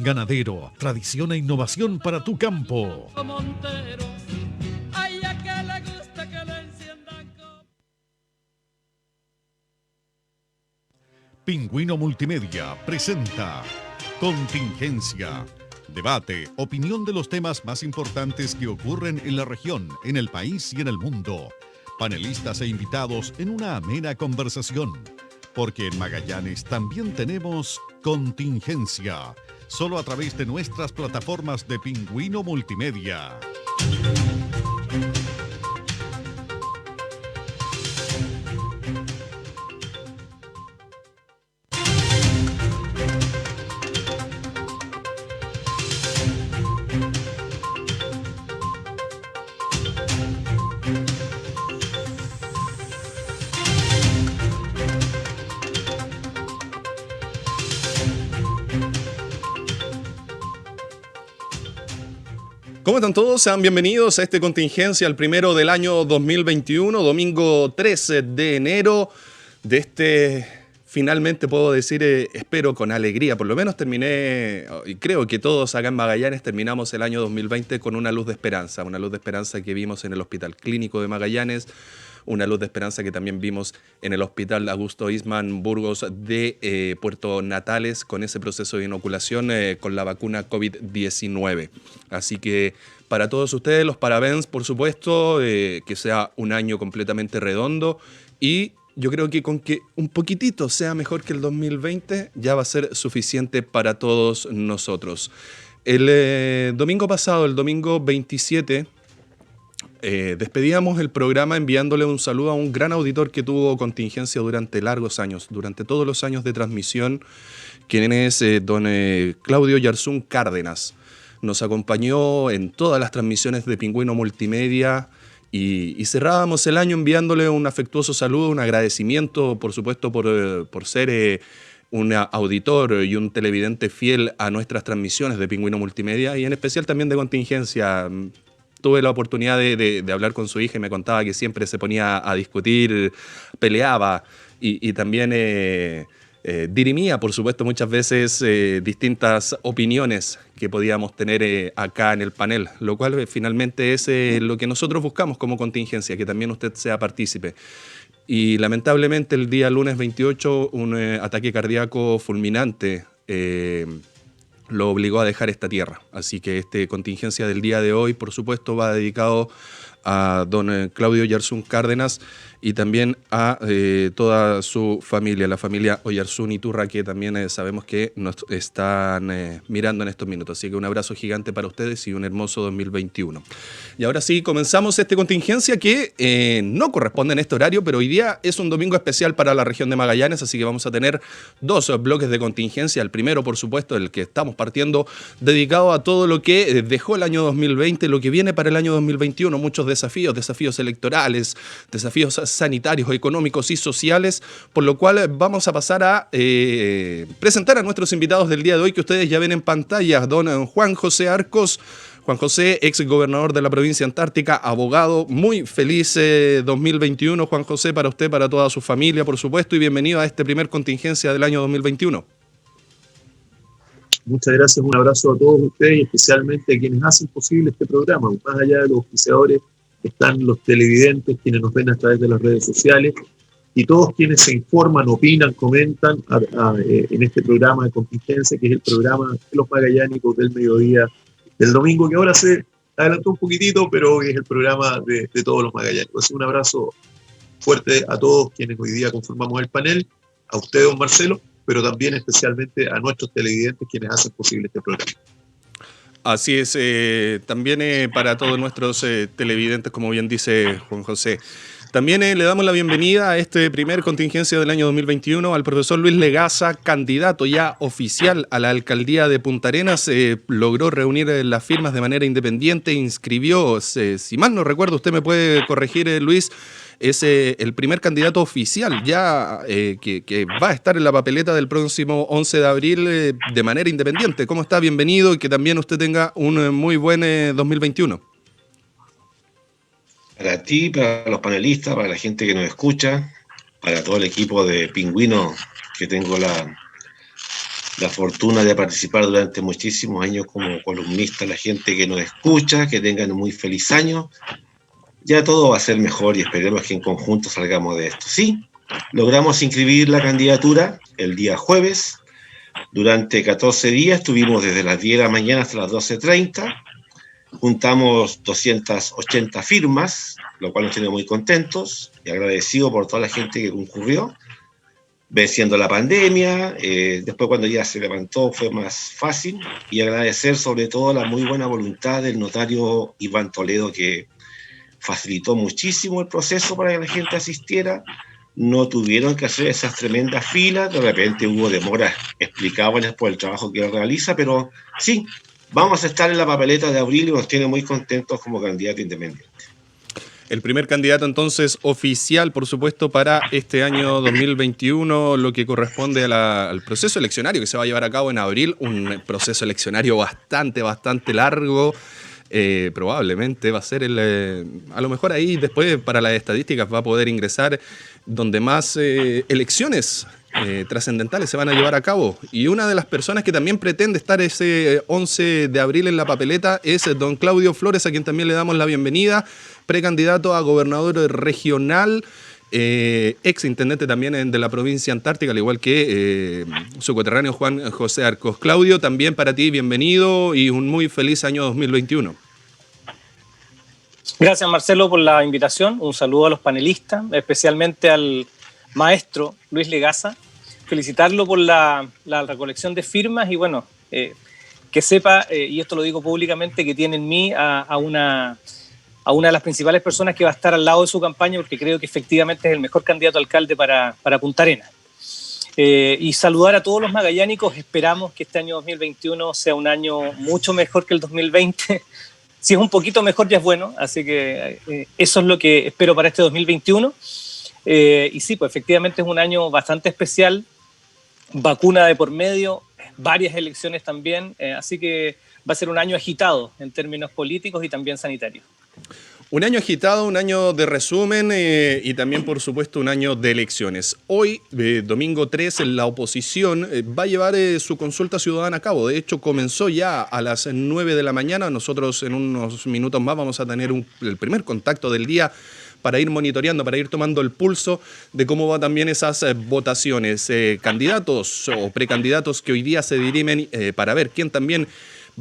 Plan Ganadero, tradición e innovación para tu campo. Montero, ay, a que le gusta que le enciendan con... Pingüino Multimedia presenta Contingencia. Debate, opinión de los temas más importantes que ocurren en la región, en el país y en el mundo. Panelistas e invitados en una amena conversación. Porque en Magallanes también tenemos Contingencia. Solo a través de nuestras plataformas de Pingüino Multimedia. ¿Cómo están todos? Sean bienvenidos a este Contingencia, el primero del año 2021, domingo 13 de enero de este, finalmente puedo decir, espero con alegría, por lo menos terminé, y creo que todos acá en Magallanes terminamos el año 2020 con una luz de esperanza que vimos en el Hospital Clínico de Magallanes, una luz de esperanza que también vimos en el Hospital Augusto Isman Burgos de Puerto Natales con ese proceso de inoculación con la vacuna COVID-19. Así que para todos ustedes los parabéns, por supuesto, que sea un año completamente redondo y yo creo que con que un poquitito sea mejor que el 2020 ya va a ser suficiente para todos nosotros. El domingo pasado, el domingo 27, despedíamos el programa enviándole un saludo a un gran auditor que tuvo Contingencia durante largos años, durante todos los años de transmisión, quien es don Claudio Yarzún Cárdenas. Nos acompañó en todas las transmisiones de Pingüino Multimedia y cerrábamos el año enviándole un afectuoso saludo, un agradecimiento, por supuesto, por ser un auditor y un televidente fiel a nuestras transmisiones de Pingüino Multimedia y en especial también de Contingencia. Tuve la oportunidad de hablar con su hija y me contaba que siempre se ponía a discutir, peleaba y también dirimía, por supuesto, muchas veces distintas opiniones que podíamos tener acá en el panel, lo cual finalmente es lo que nosotros buscamos como Contingencia, que también usted sea partícipe. Y lamentablemente el día lunes 28 un ataque cardíaco fulminante lo obligó a dejar esta tierra. Así que este Contingencia del día de hoy, por supuesto, va dedicado a don Claudio Yarzún Cárdenas y también a toda su familia, la familia Oyarzún Iturra, que también sabemos que nos están mirando en estos minutos. Así que un abrazo gigante para ustedes y un hermoso 2021. Y ahora sí, comenzamos este Contingencia que no corresponde en este horario, pero hoy día es un domingo especial para la región de Magallanes, así que vamos a tener dos bloques de Contingencia. El primero, por supuesto, el que estamos partiendo, dedicado a todo lo que dejó el año 2020, lo que viene para el año 2021, muchos desafíos electorales, desafíos sanitarios, económicos y sociales, por lo cual vamos a pasar a presentar a nuestros invitados del día de hoy que ustedes ya ven en pantalla, don Juan José Arcos. Juan José, ex gobernador de la provincia antártica, abogado, muy feliz 2021, Juan José, para usted, para toda su familia, por supuesto, y bienvenido a este primer Contingencia del año 2021. Muchas gracias, un abrazo a todos ustedes y especialmente a quienes hacen posible este programa. Más allá de los auspiciadores están los televidentes, quienes nos ven a través de las redes sociales y todos quienes se informan, opinan, comentan en este programa de Contingencia, que es el programa de los magallánicos del mediodía del domingo, que ahora se adelantó un poquitito, pero es el programa de todos los magallánicos. Así un abrazo fuerte a todos quienes hoy día conformamos el panel, a usted, don Marcelo, pero también especialmente a nuestros televidentes quienes hacen posible este programa. Así es, también para todos nuestros televidentes, como bien dice Juan José. También le damos la bienvenida a este primer Contingencia del año 2021 al profesor Luis Legaza, candidato ya oficial a la alcaldía de Punta Arenas. Logró reunir las firmas de manera independiente, inscribió, si mal no recuerdo, usted me puede corregir, Luis, es el primer candidato oficial ya que va a estar en la papeleta del próximo 11 de abril de manera independiente. ¿Cómo está? Bienvenido y que también usted tenga un muy buen 2021. Para ti, para los panelistas, para la gente que nos escucha, para todo el equipo de Pingüino que tengo la fortuna de participar durante muchísimos años como columnista, la gente que nos escucha, que tengan un muy feliz año. Ya todo va a ser mejor y esperemos que en conjunto salgamos de esto. Sí, logramos inscribir la candidatura el día jueves. Durante 14 días estuvimos desde las 10 de la mañana hasta las 12:30. Juntamos 280 firmas, lo cual nos tiene muy contentos y agradecidos por toda la gente que concurrió. Venciendo la pandemia, después cuando ya se levantó fue más fácil, y agradecer sobre todo la muy buena voluntad del notario Iván Toledo, que facilitó muchísimo el proceso para que la gente asistiera. No tuvieron que hacer esas tremendas filas, de repente hubo demoras explicables por el trabajo que él realiza, pero sí, vamos a estar en la papeleta de abril y nos tiene muy contentos como candidato independiente. El primer candidato entonces oficial, por supuesto, para este año 2021, lo que corresponde al proceso eleccionario que se va a llevar a cabo en abril, un proceso eleccionario bastante largo. Probablemente va a ser a lo mejor ahí después para las estadísticas va a poder ingresar donde más elecciones trascendentales se van a llevar a cabo. Y una de las personas que también pretende estar ese 11 de abril en la papeleta es don Claudio Flores, a quien también le damos la bienvenida, precandidato a gobernador regional, ex intendente también de la provincia Antártica, al igual que su coterráneo Juan José Arcos. Claudio, también para ti, bienvenido y un muy feliz año 2021. Gracias, Marcelo, por la invitación. Un saludo a los panelistas, especialmente al maestro Luis Legaza. Felicitarlo por la recolección de firmas y bueno, que sepa, y esto lo digo públicamente, que tiene en mí a una de las principales personas que va a estar al lado de su campaña, porque creo que efectivamente es el mejor candidato a alcalde para Punta Arenas. Y saludar a todos los magallánicos. Esperamos que este año 2021 sea un año mucho mejor que el 2020. Si es un poquito mejor ya es bueno, así que eso es lo que espero para este 2021. Y sí, pues efectivamente es un año bastante especial, vacuna de por medio, varias elecciones también, así que va a ser un año agitado en términos políticos y también sanitarios. Un año agitado, un año de resumen y también, por supuesto, un año de elecciones. Hoy, domingo 3, la oposición va a llevar su consulta ciudadana a cabo. De hecho, comenzó ya a las 9 de la mañana. Nosotros en unos minutos más vamos a tener el primer contacto del día para ir monitoreando, para ir tomando el pulso de cómo van también esas votaciones. Candidatos o precandidatos que hoy día se dirimen para ver quién también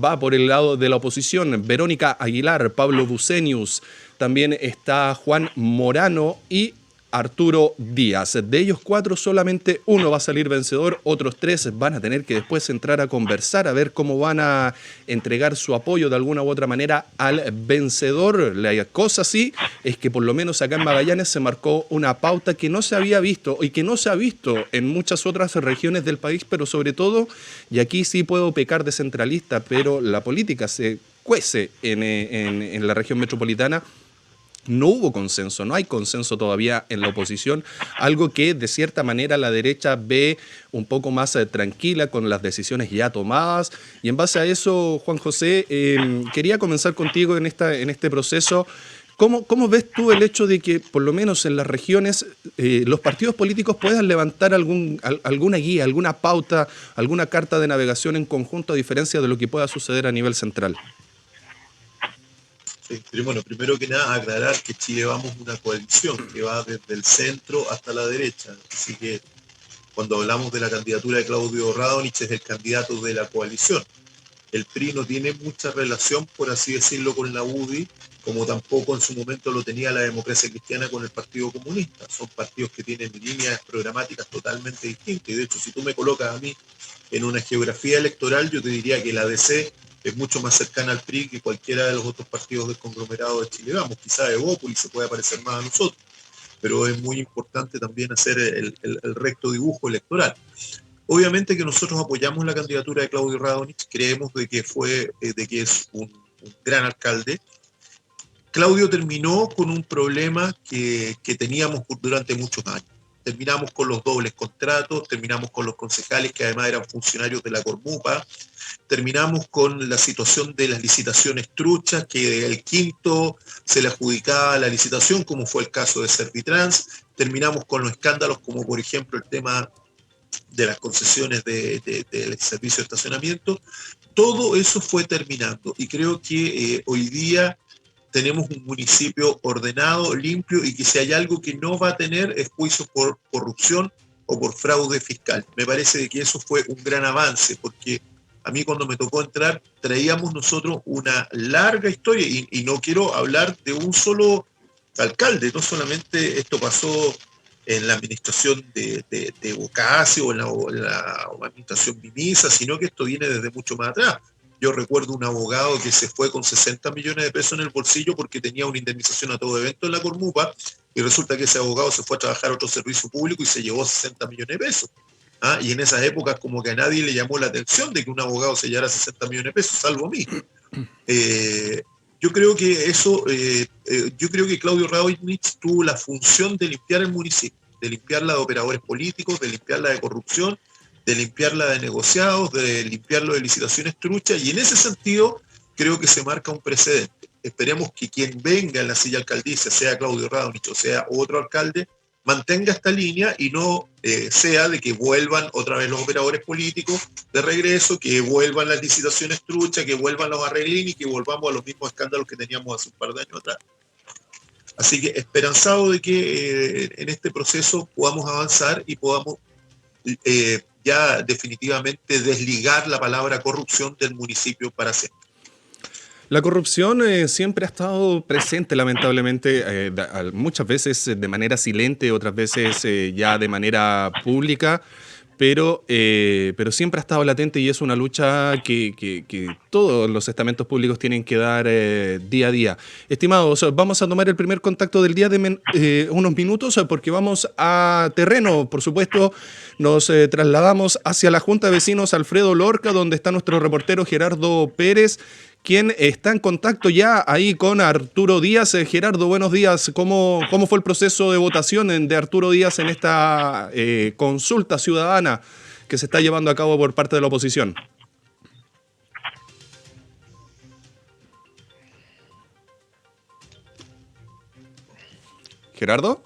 va por el lado de la oposición. Verónica Aguilar, Pablo Bucenius, también está Juan Morano y Arturo Díaz. De ellos 4, solamente uno va a salir vencedor, otros 3 van a tener que después entrar a conversar, a ver cómo van a entregar su apoyo de alguna u otra manera al vencedor. La cosa sí es que por lo menos acá en Magallanes se marcó una pauta que no se había visto y que no se ha visto en muchas otras regiones del país, pero sobre todo, y aquí sí puedo pecar de centralista, pero la política se cuece en la región metropolitana. No hubo consenso, no hay consenso todavía en la oposición, algo que de cierta manera la derecha ve un poco más tranquila con las decisiones ya tomadas. Y en base a eso, Juan José, quería comenzar contigo en este proceso. ¿Cómo ves tú el hecho de que por lo menos en las regiones los partidos políticos puedan levantar alguna guía, alguna pauta, alguna carta de navegación en conjunto, a diferencia de lo que pueda suceder a nivel central? Bueno, primero que nada aclarar que Chile Vamos una coalición que va desde el centro hasta la derecha, así que cuando hablamos de la candidatura de Claudio Radonich es el candidato de la coalición. El PRI no tiene mucha relación, por así decirlo, con la UDI, como tampoco en su momento lo tenía la Democracia Cristiana con el Partido Comunista. Son partidos que tienen líneas programáticas totalmente distintas, y de hecho si tú me colocas a mí en una geografía electoral, yo te diría que la DC es mucho más cercana al PRI que cualquiera de los otros partidos del conglomerado de Chile Vamos. Quizá Evópolis se puede parecer más a nosotros, pero es muy importante también hacer el recto dibujo electoral. Obviamente que nosotros apoyamos la candidatura de Claudio Radonich, creemos de que es un gran alcalde. Claudio terminó con un problema que teníamos durante muchos años. Terminamos con los dobles contratos, terminamos con los concejales que además eran funcionarios de la Cormupa, terminamos con la situación de las licitaciones truchas, que el quinto se le adjudicaba la licitación, como fue el caso de Servitrans, terminamos con los escándalos como por ejemplo el tema de las concesiones del servicio de estacionamiento. Todo eso fue terminando y creo que hoy día tenemos un municipio ordenado, limpio, y que si hay algo que no va a tener es juicios por corrupción o por fraude fiscal. Me parece que eso fue un gran avance, porque a mí cuando me tocó entrar traíamos nosotros una larga historia y no quiero hablar de un solo alcalde, no solamente esto pasó en la administración de Bocasio o en la administración Mimisa, sino que esto viene desde mucho más atrás. Yo recuerdo un abogado que se fue con 60 millones de pesos en el bolsillo porque tenía una indemnización a todo evento en la Cormupa, y resulta que ese abogado se fue a trabajar a otro servicio público y se llevó 60 millones de pesos. Y en esas épocas como que a nadie le llamó la atención de que un abogado se llevara 60 millones de pesos, salvo a mí. Yo creo que yo creo que Claudio Radonich tuvo la función de limpiar el municipio, de limpiarla de operadores políticos, de limpiarla de corrupción, de limpiarla de negociados, de limpiarlo de licitaciones truchas, y en ese sentido creo que se marca un precedente. Esperemos que quien venga en la silla alcaldicia, sea Claudio Radonich o sea otro alcalde, mantenga esta línea y no sea de que vuelvan otra vez los operadores políticos de regreso, que vuelvan las licitaciones truchas, que vuelvan los arreglines y que volvamos a los mismos escándalos que teníamos hace un par de años atrás. Así que esperanzado de que en este proceso podamos avanzar y podamos ya definitivamente desligar la palabra corrupción del municipio para siempre. La corrupción siempre ha estado presente, lamentablemente, muchas veces de manera silente, otras veces ya de manera pública, pero siempre ha estado latente y es una lucha que todos los estamentos públicos tienen que dar día a día. Estimados, vamos a tomar el primer contacto del día de unos minutos porque vamos a terreno, por supuesto. Nos trasladamos hacia la Junta de Vecinos Alfredo Lorca, donde está nuestro reportero Gerardo Pérez, quien está en contacto ya ahí con Arturo Díaz. Gerardo, buenos días. ¿Cómo fue el proceso de votación de Arturo Díaz en esta consulta ciudadana que se está llevando a cabo por parte de la oposición? ¿Gerardo?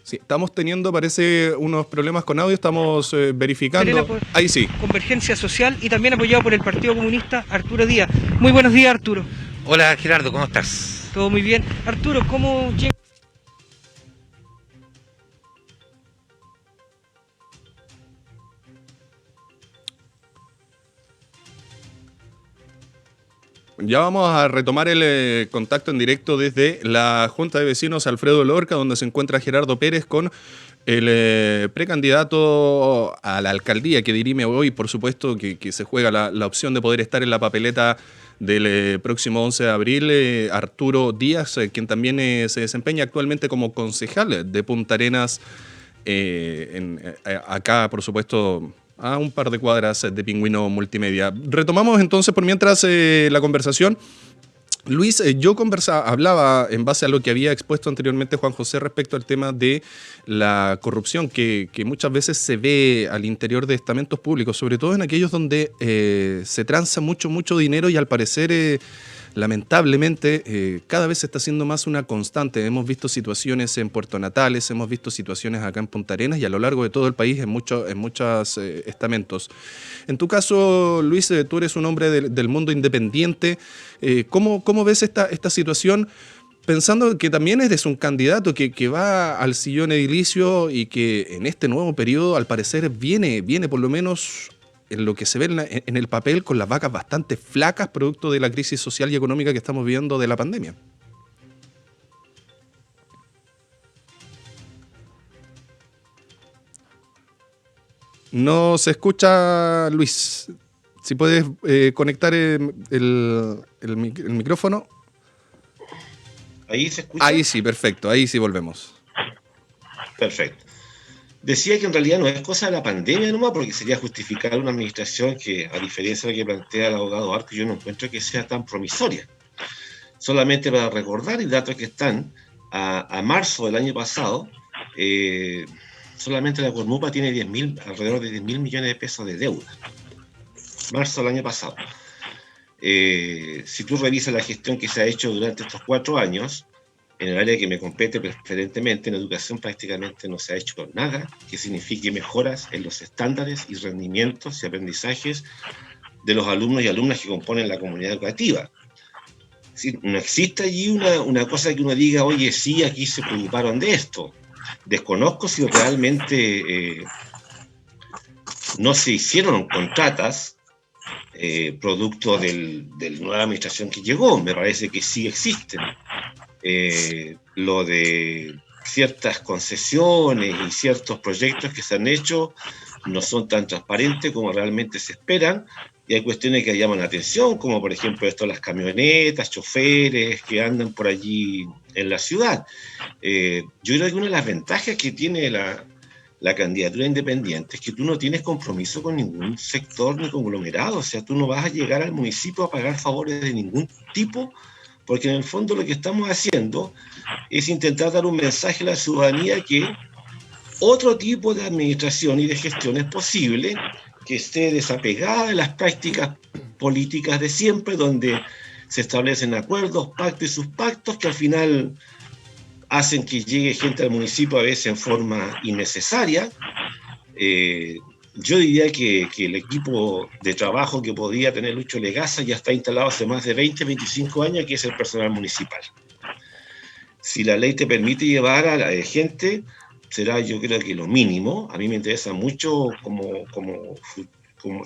Sí, estamos teniendo, parece, unos problemas con audio, estamos verificando. Ahí sí. Convergencia Social y también apoyado por el Partido Comunista, Arturo Díaz. Muy buenos días, Arturo. Hola, Gerardo, ¿cómo estás? Todo muy bien. Arturo, ¿cómo llega? Ya vamos a retomar el contacto en directo desde la Junta de Vecinos Alfredo Lorca, donde se encuentra Gerardo Pérez con el precandidato a la alcaldía que dirime hoy, por supuesto, que se juega la opción de poder estar en la papeleta del próximo 11 de abril, Arturo Díaz, quien también se desempeña actualmente como concejal de Punta Arenas, acá, por supuesto, a un par de cuadras de Pingüino Multimedia. Retomamos entonces por mientras la conversación. Luis, yo hablaba en base a lo que había expuesto anteriormente Juan José respecto al tema de la corrupción que muchas veces se ve al interior de estamentos públicos, sobre todo en aquellos donde se transa mucho dinero y al parecer lamentablemente cada vez se está haciendo más una constante. Hemos visto situaciones en Puerto Natales, hemos visto situaciones acá en Punta Arenas y a lo largo de todo el país en muchos estamentos. En tu caso, Luis, tú eres un hombre del mundo independiente. ¿Cómo ves esta situación? Pensando que también eres un candidato que va al sillón edilicio y que en este nuevo periodo al parecer viene por lo menos en lo que se ve en el papel con las vacas bastante flacas producto de la crisis social y económica que estamos viviendo de la pandemia. No se escucha, Luis. Si puedes conectar el micrófono. ¿Ahí se escucha? Ahí sí, perfecto. Ahí sí volvemos. Perfecto. Decía que en realidad no es cosa de la pandemia nomás, porque sería justificar una administración que, a diferencia de lo que plantea el abogado Arco, yo no encuentro que sea tan promisoria. Solamente para recordar, y datos que están, a marzo del año pasado, solamente la Cormupa tiene alrededor de 10.000 millones de pesos de deuda. Marzo del año pasado. Si tú revisas la gestión que se ha hecho durante estos 4 años, En el área que me compete preferentemente, en educación prácticamente no se ha hecho nada que signifique mejoras en los estándares y rendimientos y aprendizajes de los alumnos y alumnas que componen la comunidad educativa. Sí, no existe allí una cosa que uno diga, oye, sí, aquí se preocuparon de esto. Desconozco si realmente no se hicieron contratas producto de la nueva administración que llegó. Me parece que sí existen. Lo de ciertas concesiones y ciertos proyectos que se han hecho no son tan transparentes como realmente se esperan, y hay cuestiones que llaman la atención, como por ejemplo esto de las camionetas, choferes que andan por allí en la ciudad. Yo creo que una de las ventajas que tiene la candidatura independiente es que tú no tienes compromiso con ningún sector ni conglomerado, o sea, tú no vas a llegar al municipio a pagar favores de ningún tipo, porque en el fondo lo que estamos haciendo es intentar dar un mensaje a la ciudadanía que otro tipo de administración y de gestión es posible, que esté desapegada de las prácticas políticas de siempre, donde se establecen acuerdos, pactos y subpactos que al final hacen que llegue gente al municipio a veces en forma innecesaria. Yo diría que el equipo de trabajo que podía tener Lucho Legaza ya está instalado hace más de 20, 25 años, que es el personal municipal. Si la ley te permite llevar a la gente, será yo creo que lo mínimo. A mí me interesa mucho, como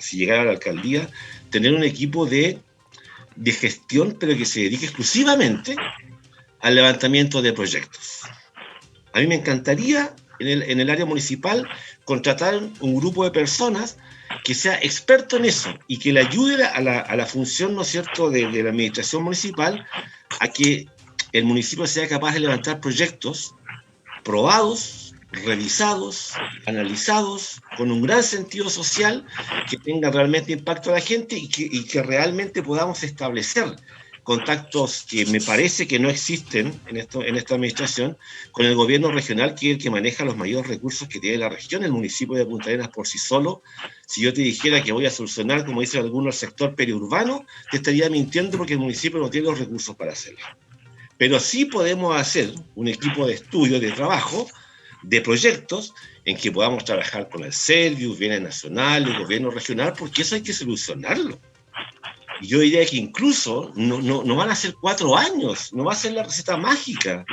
si llegara a la alcaldía, tener un equipo de gestión, pero que se dedique exclusivamente al levantamiento de proyectos. A mí me encantaría en el área municipal contratar un grupo de personas que sea experto en eso y que le ayude a la función, ¿no es cierto?, de la administración municipal, a que el municipio sea capaz de levantar proyectos probados, revisados, analizados, con un gran sentido social, que tengan realmente impacto a la gente y que realmente podamos establecer contactos que me parece que no existen en esta administración con el gobierno regional, que es el que maneja los mayores recursos que tiene la región. El municipio de Punta Arenas por sí solo, si yo te dijera que voy a solucionar, como dicen algunos, el sector periurbano, te estaría mintiendo, porque el municipio no tiene los recursos para hacerlo. Pero sí podemos hacer un equipo de estudio, de trabajo, de proyectos en que podamos trabajar con el Servius, bienes nacionales, el gobierno regional, porque eso hay que solucionarlo. Y yo diría que incluso no van a ser 4 años, no va a ser la receta mágica,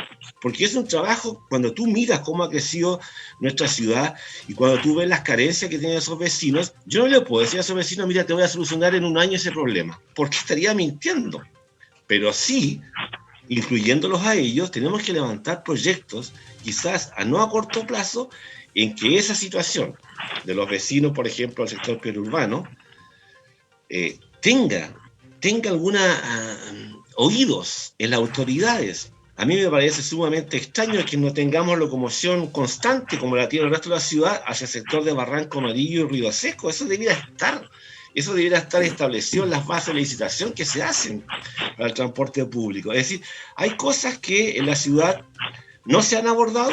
porque es un trabajo. Cuando tú miras cómo ha crecido nuestra ciudad y cuando tú ves las carencias que tienen esos vecinos, yo no le puedo decir a esos vecinos, mira, te voy a solucionar en 1 año ese problema, porque estaría mintiendo. Pero sí, incluyéndolos a ellos, tenemos que levantar proyectos, quizás no a corto plazo, en que esa situación de los vecinos, por ejemplo, del sector periurbano, tenga oídos en las autoridades. A mí me parece sumamente extraño que no tengamos locomoción constante, como la tiene el resto de la ciudad, hacia el sector de Barranco Amarillo y Río Seco. Eso debería estar establecido en las bases de licitación que se hacen para el transporte público. Es decir, hay cosas que en la ciudad no se han abordado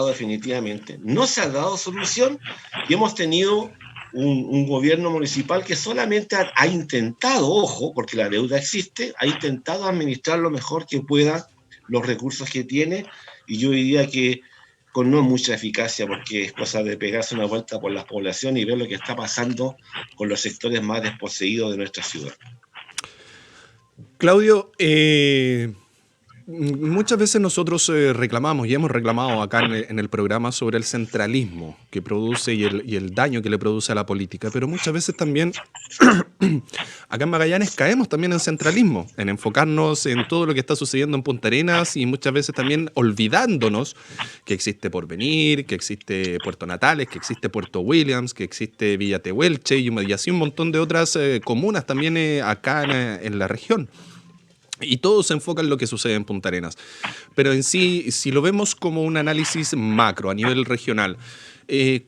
definitivamente, no se ha dado solución, y hemos tenido un gobierno municipal que solamente ha intentado, ojo, porque la deuda existe, ha intentado administrar lo mejor que pueda los recursos que tiene, y yo diría que con no mucha eficacia, porque es cosa de pegarse una vuelta por las poblaciones y ver lo que está pasando con los sectores más desposeídos de nuestra ciudad. Claudio, muchas veces nosotros reclamamos y hemos reclamado acá en el programa sobre el centralismo que produce y el daño que le produce a la política, pero muchas veces también acá en Magallanes caemos también en centralismo, en enfocarnos en todo lo que está sucediendo en Punta Arenas, y muchas veces también olvidándonos que existe Porvenir, que existe Puerto Natales, que existe Puerto Williams, que existe Villa Tehuelche y así un montón de otras comunas también acá en la región. Y todo se enfoca en lo que sucede en Punta Arenas. Pero en sí, si lo vemos como un análisis macro a nivel regional,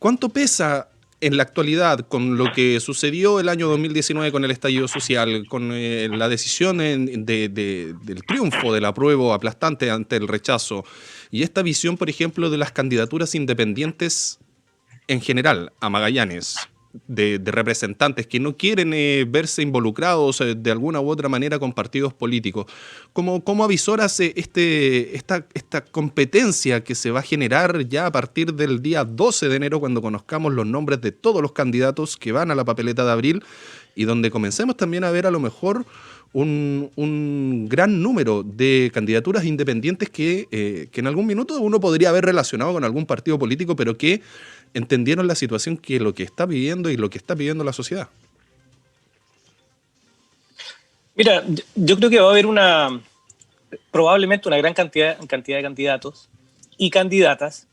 ¿cuánto pesa en la actualidad con lo que sucedió el año 2019 con el estallido social, con la decisión del triunfo del apruebo aplastante ante el rechazo, y esta visión, por ejemplo, de las candidaturas independientes en general a Magallanes? de representantes que no quieren verse involucrados de alguna u otra manera con partidos políticos. ¿Cómo avisoras esta competencia que se va a generar ya a partir del día 12 de enero, cuando conozcamos los nombres de todos los candidatos que van a la papeleta de abril, y donde comencemos también a ver a lo mejor un gran número de candidaturas independientes que en algún minuto uno podría haber relacionado con algún partido político, pero que entendieron la situación, que lo que está pidiendo y lo que está pidiendo la sociedad? Mira, yo creo que va a haber probablemente una gran cantidad de candidatos y candidatas,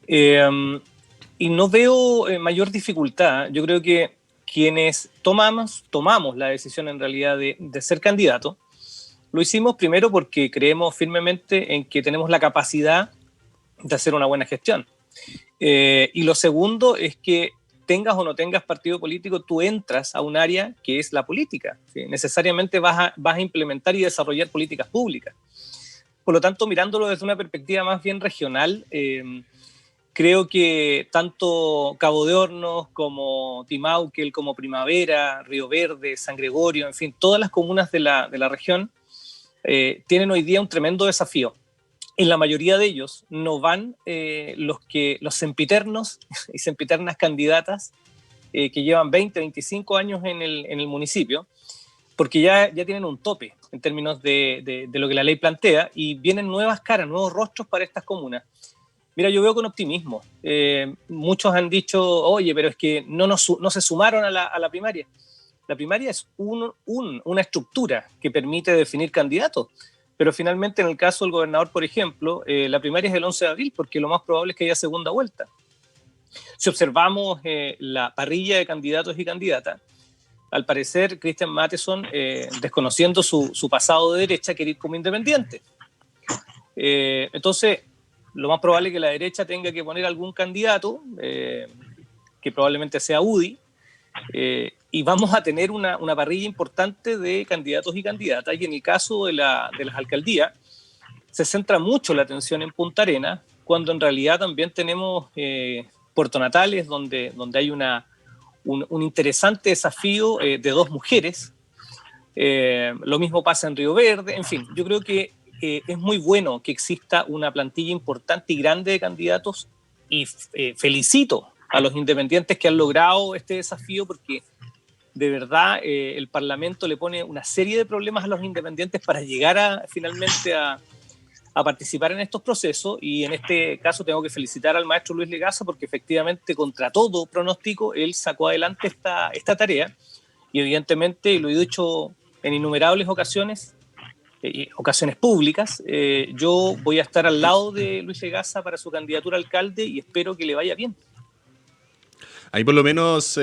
y no veo mayor dificultad. Yo creo que quienes tomamos la decisión en realidad de ser candidato, lo hicimos primero porque creemos firmemente en que tenemos la capacidad de hacer una buena gestión. Y lo segundo es que tengas o no tengas partido político, tú entras a un área que es la política, ¿sí? Necesariamente vas a implementar y desarrollar políticas públicas. Por lo tanto, mirándolo desde una perspectiva más bien regional, creo que tanto Cabo de Hornos como Timauquel, como Primavera, Río Verde, San Gregorio, en fin, todas las comunas de la región tienen hoy día un tremendo desafío. En la mayoría de ellos no van los sempiternos y sempiternas candidatas que llevan 20, 25 años en el municipio, porque ya tienen un tope en términos de lo que la ley plantea, y vienen nuevas caras, nuevos rostros para estas comunas. Mira, yo veo con optimismo. Muchos han dicho, oye, pero es que no se sumaron a la primaria. La primaria es una estructura que permite definir candidatos, pero finalmente en el caso del gobernador, por ejemplo, la primaria es el 11 de abril, porque lo más probable es que haya segunda vuelta. Si observamos la parrilla de candidatos y candidatas, al parecer Cristian Matheson, desconociendo su pasado de derecha, quiere ir como independiente. Entonces, lo más probable es que la derecha tenga que poner algún candidato, que probablemente sea UDI, y vamos a tener una parrilla importante de candidatos y candidatas. Y en el caso de las alcaldías, se centra mucho la atención en Punta Arenas, cuando en realidad también tenemos Puerto Natales, donde hay un interesante desafío de dos mujeres. Lo mismo pasa en Río Verde. En fin, yo creo que es muy bueno que exista una plantilla importante y grande de candidatos, y felicito a los independientes que han logrado este desafío, porque de verdad el Parlamento le pone una serie de problemas a los independientes para llegar finalmente a participar en estos procesos. Y en este caso tengo que felicitar al maestro Luis Legaza, porque efectivamente, contra todo pronóstico, él sacó adelante esta tarea, y evidentemente, lo he dicho en innumerables ocasiones públicas, yo voy a estar al lado de Luis Legaza para su candidatura a alcalde, y espero que le vaya bien. Ahí por lo menos,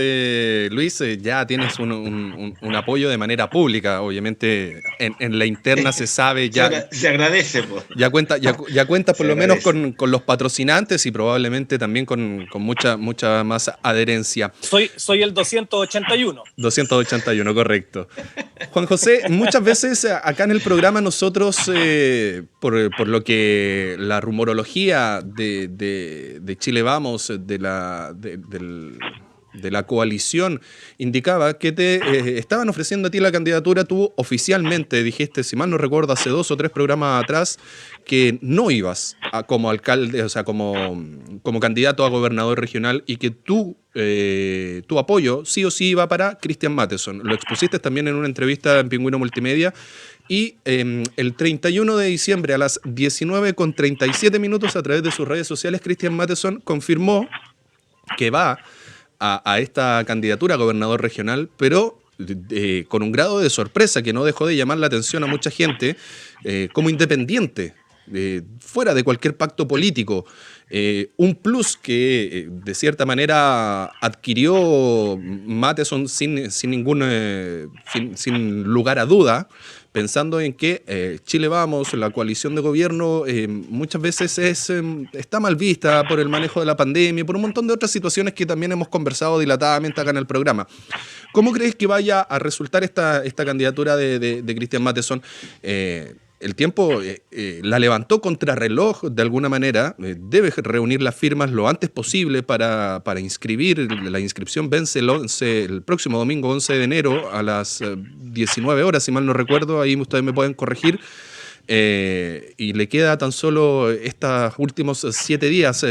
Luis, ya tienes un apoyo de manera pública. Obviamente en la interna se sabe ya. Se agradece, pues. Ya cuenta por lo menos con los patrocinantes, y probablemente también con mucha más adherencia. Soy el 281. 281, correcto. Juan José, muchas veces acá en el programa nosotros, por lo que la rumorología de Chile Vamos, de la coalición, indicaba que te estaban ofreciendo a ti la candidatura. Tú oficialmente dijiste, si mal no recuerdo, hace 2 o 3 programas atrás, que no ibas como alcalde, o sea, como candidato a gobernador regional, y que tu apoyo sí o sí iba para Cristian Matheson. Lo expusiste también en una entrevista en Pingüino Multimedia, y el 31 de diciembre a las 19:37 a través de sus redes sociales, Cristian Matheson confirmó que va a esta candidatura a gobernador regional, pero con un grado de sorpresa que no dejó de llamar la atención a mucha gente, como independiente, fuera de cualquier pacto político. Un plus que de cierta manera adquirió Matheson sin lugar a duda, pensando en que Chile Vamos, la coalición de gobierno, muchas veces está mal vista por el manejo de la pandemia y por un montón de otras situaciones que también hemos conversado dilatadamente acá en el programa. ¿Cómo crees que vaya a resultar esta candidatura de Cristian Matheson? el tiempo la levantó contrarreloj de alguna manera, debe reunir las firmas lo antes posible para inscribir. La inscripción vence el próximo domingo 11 de enero a las 19 horas, si mal no recuerdo, ahí ustedes me pueden corregir. Y le queda tan solo estos últimos 7 días.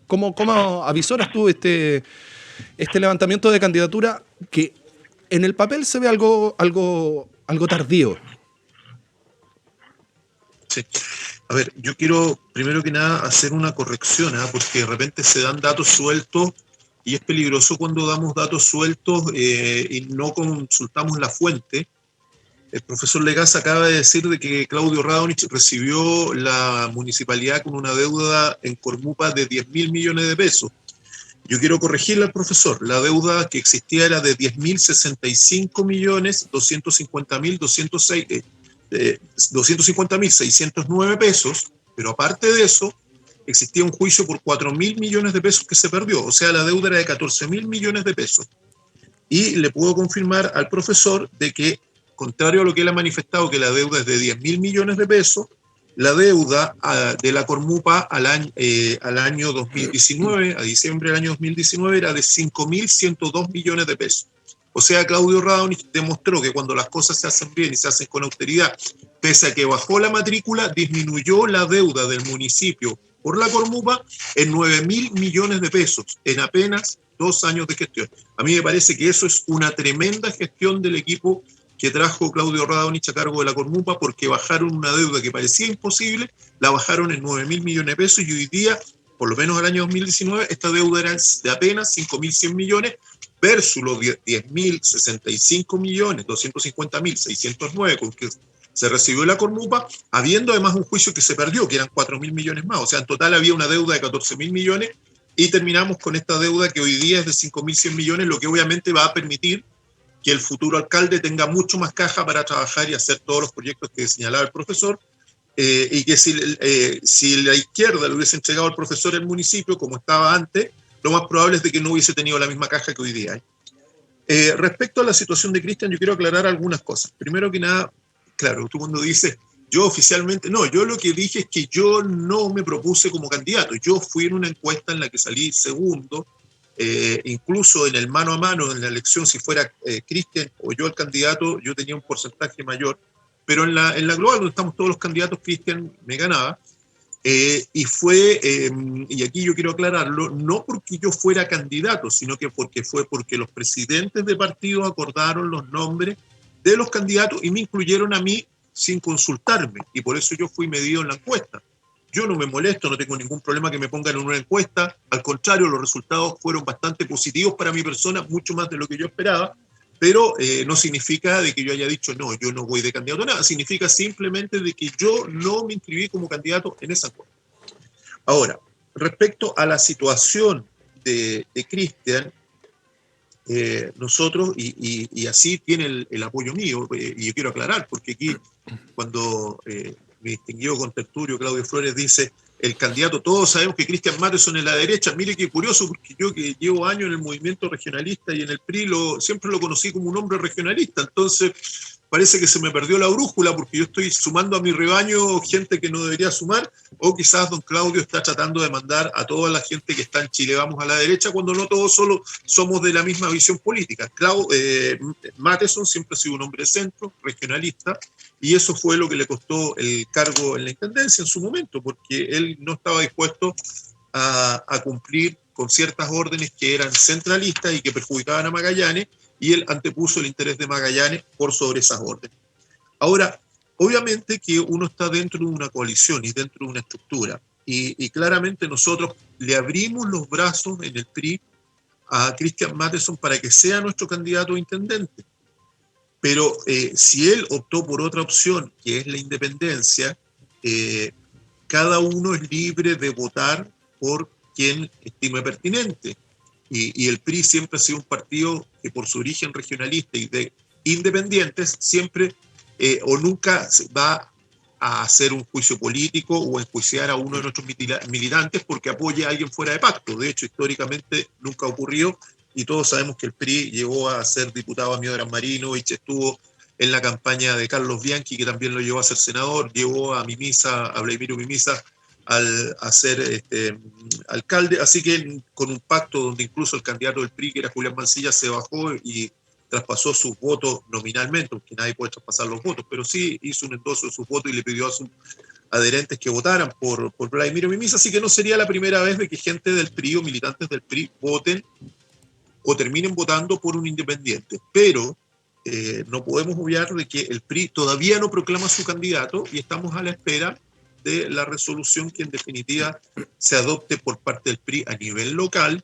¿Cómo avisoras tú este levantamiento de candidatura que en el papel se ve algo tardío? Sí. A ver, yo quiero primero que nada hacer una corrección, porque de repente se dan datos sueltos y es peligroso cuando damos datos sueltos y no consultamos la fuente. El profesor Legaza acaba de decir de que Claudio Radonich recibió la municipalidad con una deuda en Cormupa de 10.000 millones de pesos. Yo quiero corregirle al profesor. La deuda que existía era de 10.065.250.609 pesos, pero aparte de eso, existía un juicio por 4.000 millones de pesos que se perdió. O sea, la deuda era de 14.000 millones de pesos. Y le puedo confirmar al profesor de que, contrario a lo que él ha manifestado, que la deuda es de 10.000 millones de pesos, la deuda de la Cormupa al año 2019, a diciembre del año 2019, era de 5.102 millones de pesos. O sea, Claudio Radonich demostró que cuando las cosas se hacen bien y se hacen con austeridad, pese a que bajó la matrícula, disminuyó la deuda del municipio por la Cormupa en 9.000 millones de pesos en apenas 2 años de gestión. A mí me parece que eso es una tremenda gestión del equipo que trajo Claudio Radonich a cargo de la Cormupa, porque bajaron una deuda que parecía imposible, la bajaron en 9.000 millones de pesos y hoy día, por lo menos el año 2019, esta deuda era de apenas 5.100 millones versus los 10.065 millones, 250.609 con que se recibió la Cormupa, habiendo además un juicio que se perdió, que eran 4.000 millones más. O sea, en total había una deuda de 14.000 millones y terminamos con esta deuda que hoy día es de 5.100 millones, lo que obviamente va a permitir que el futuro alcalde tenga mucho más caja para trabajar y hacer todos los proyectos que señalaba el profesor, y que si la izquierda le hubiese entregado al profesor el municipio como estaba antes, lo más probable es de que no hubiese tenido la misma caja que hoy día hay. Respecto a la situación de Cristian, yo quiero aclarar algunas cosas. Primero que nada, claro, tú cuando dices, yo oficialmente, no, yo lo que dije es que yo no me propuse como candidato. Yo fui en una encuesta en la que salí segundo, incluso en el mano a mano, en la elección, si fuera Cristian o yo el candidato, yo tenía un porcentaje mayor, pero en la global, donde estamos todos los candidatos, Cristian me ganaba, y aquí yo quiero aclararlo, no porque yo fuera candidato, sino que porque los presidentes de partidos acordaron los nombres de los candidatos y me incluyeron a mí sin consultarme, y por eso yo fui medido en la encuesta. Yo no me molesto, no tengo ningún problema que me pongan en una encuesta. Al contrario, los resultados fueron bastante positivos para mi persona, mucho más de lo que yo esperaba, pero no significa de que yo haya dicho, no, yo no voy de candidato a nada. Significa simplemente de que yo no me inscribí como candidato en esa encuesta. Ahora, respecto a la situación de Cristian, nosotros, y así tiene el apoyo mío, y yo quiero aclarar, porque aquí cuando mi distinguido contertulio Claudio Flores dice, el candidato, todos sabemos que Cristian Matheson es la derecha, mire qué curioso, porque yo que llevo años en el movimiento regionalista y en el PRI siempre lo conocí como un hombre regionalista, entonces parece que se me perdió la brújula porque yo estoy sumando a mi rebaño gente que no debería sumar, o quizás don Claudio está tratando de mandar a toda la gente que está en Chile Vamos a la derecha, cuando no todos solo somos de la misma visión política. Matheson siempre ha sido un hombre de centro, regionalista, y eso fue lo que le costó el cargo en la intendencia en su momento, porque él no estaba dispuesto a cumplir con ciertas órdenes que eran centralistas y que perjudicaban a Magallanes, y él antepuso el interés de Magallanes por sobre esas órdenes. Ahora, obviamente que uno está dentro de una coalición y dentro de una estructura, y claramente nosotros le abrimos los brazos en el PRI a Cristian Matheson para que sea nuestro candidato a intendente. Pero si él optó por otra opción, que es la independencia, cada uno es libre de votar por quien estime pertinente. Y el PRI siempre ha sido un partido que por su origen regionalista y de independientes siempre o nunca va a hacer un juicio político o enjuiciar a uno de nuestros militantes porque apoye a alguien fuera de pacto. De hecho, históricamente nunca ocurrió, y todos sabemos que el PRI llegó a ser diputado a Mío Gran Marinovich, estuvo en la campaña de Carlos Bianchi, que también lo llevó a ser senador, llevó a Mimisa, a Vladimiro Mimisa, a ser alcalde, así que con un pacto donde incluso el candidato del PRI, que era Julián Mancilla, se bajó y traspasó sus votos nominalmente, porque nadie puede traspasar los votos, pero sí hizo un endoso de sus votos y le pidió a sus adherentes que votaran por Vladimiro Mimisa, así que no sería la primera vez de que gente del PRI o militantes del PRI voten o terminen votando por un independiente, pero no podemos obviar de que el PRI todavía no proclama su candidato y estamos a la espera de la resolución que en definitiva se adopte por parte del PRI a nivel local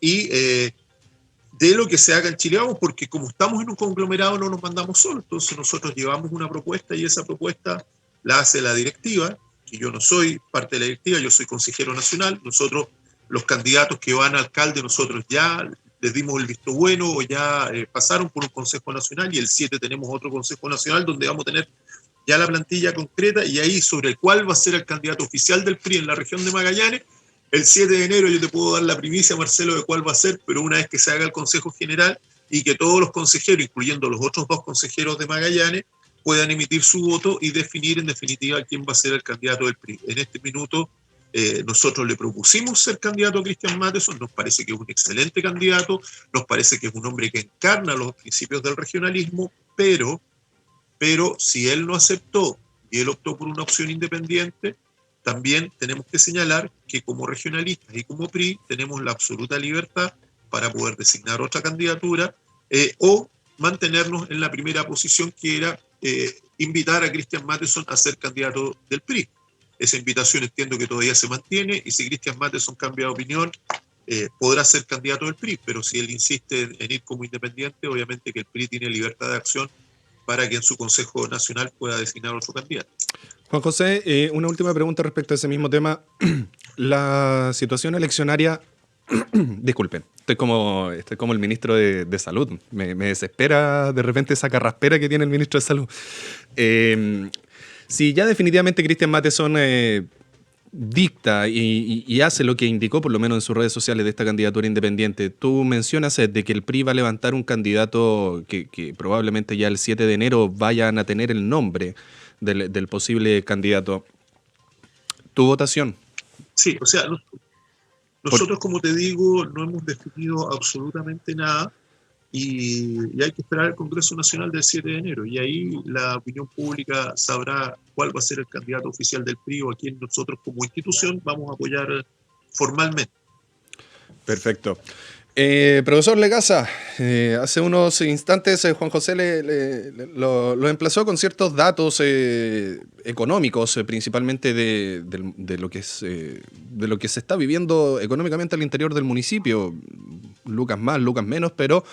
y de lo que se haga en Chile Vamos, porque como estamos en un conglomerado no nos mandamos solos, entonces nosotros llevamos una propuesta y esa propuesta la hace la directiva, que yo no soy parte de la directiva, yo soy consejero nacional, nosotros los candidatos que van a alcalde, nosotros ya les dimos el visto bueno o ya pasaron por un consejo nacional y el 7 tenemos otro consejo nacional donde vamos a tener ya la plantilla concreta y ahí sobre el cual va a ser el candidato oficial del PRI en la región de Magallanes. El 7 de enero yo te puedo dar la primicia, Marcelo, de cuál va a ser, pero una vez que se haga el Consejo General y que todos los consejeros, incluyendo los otros 2 consejeros de Magallanes, puedan emitir su voto y definir en definitiva quién va a ser el candidato del PRI. En este minuto nosotros le propusimos ser candidato a Cristian Matheson, nos parece que es un excelente candidato, nos parece que es un hombre que encarna los principios del regionalismo, pero si él no aceptó y él optó por una opción independiente, también tenemos que señalar que como regionalistas y como PRI tenemos la absoluta libertad para poder designar otra candidatura o mantenernos en la primera posición, que era invitar a Cristian Matheson a ser candidato del PRI. Esa invitación entiendo que todavía se mantiene y si Cristian Matheson cambia de opinión podrá ser candidato del PRI, pero si él insiste en ir como independiente, obviamente que el PRI tiene libertad de acción para que en su Consejo Nacional pueda designar otro candidato. Juan José, una última pregunta respecto a ese mismo tema. La situación eleccionaria, disculpen, estoy como el ministro de Salud, me desespera de repente esa carraspera que tiene el ministro de Salud. Si ya definitivamente Cristian Matheson dicta y hace lo que indicó, por lo menos en sus redes sociales, de esta candidatura independiente, tú mencionas de que el PRI va a levantar un candidato que probablemente ya el 7 de enero vayan a tener el nombre del posible candidato. ¿Tu votación? Sí, o sea, nosotros, como te digo, no hemos definido absolutamente nada y hay que esperar el Congreso Nacional del 7 de enero y ahí la opinión pública sabrá cuál va a ser el candidato oficial del PRI o a quien nosotros como institución vamos a apoyar formalmente. Perfecto. Profesor Legasa, hace unos instantes Juan José lo emplazó con ciertos datos económicos, principalmente de lo que se está viviendo económicamente al interior del municipio. Lucas más, lucas menos, pero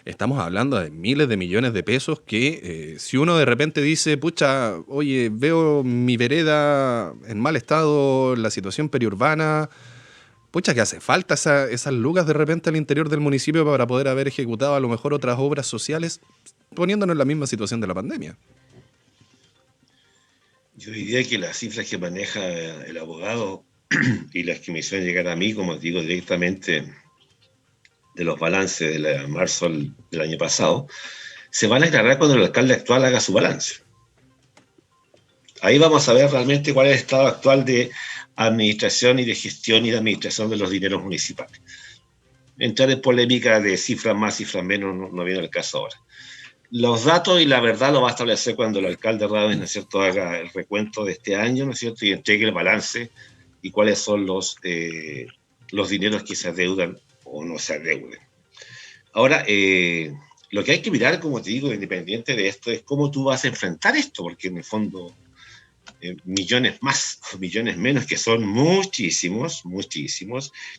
estamos hablando de miles de millones de pesos que si uno de repente dice, pucha, oye, veo mi vereda en mal estado, la situación periurbana, pucha, que hace falta esas lucas de repente al interior del municipio para poder haber ejecutado a lo mejor otras obras sociales, poniéndonos en la misma situación de la pandemia. Yo diría que las cifras que maneja el abogado y las que me hicieron llegar a mí, como digo, directamente de los balances de marzo del año pasado, se van a aclarar cuando el alcalde actual haga su balance. Ahí vamos a ver realmente cuál es el estado actual de administración y de gestión y de administración de los dineros municipales. Entrar en polémica de cifras más, cifras menos, no viene al caso ahora. Los datos y la verdad lo va a establecer cuando el alcalde Rávez, ¿no es cierto?, haga el recuento de este año, ¿no es cierto?, y entregue el balance y cuáles son los dineros que se adeudan o no se adeuden. Ahora, lo que hay que mirar, como te digo, independiente de esto, es cómo tú vas a enfrentar esto, porque en el fondo millones más o millones menos, que son muchísimos,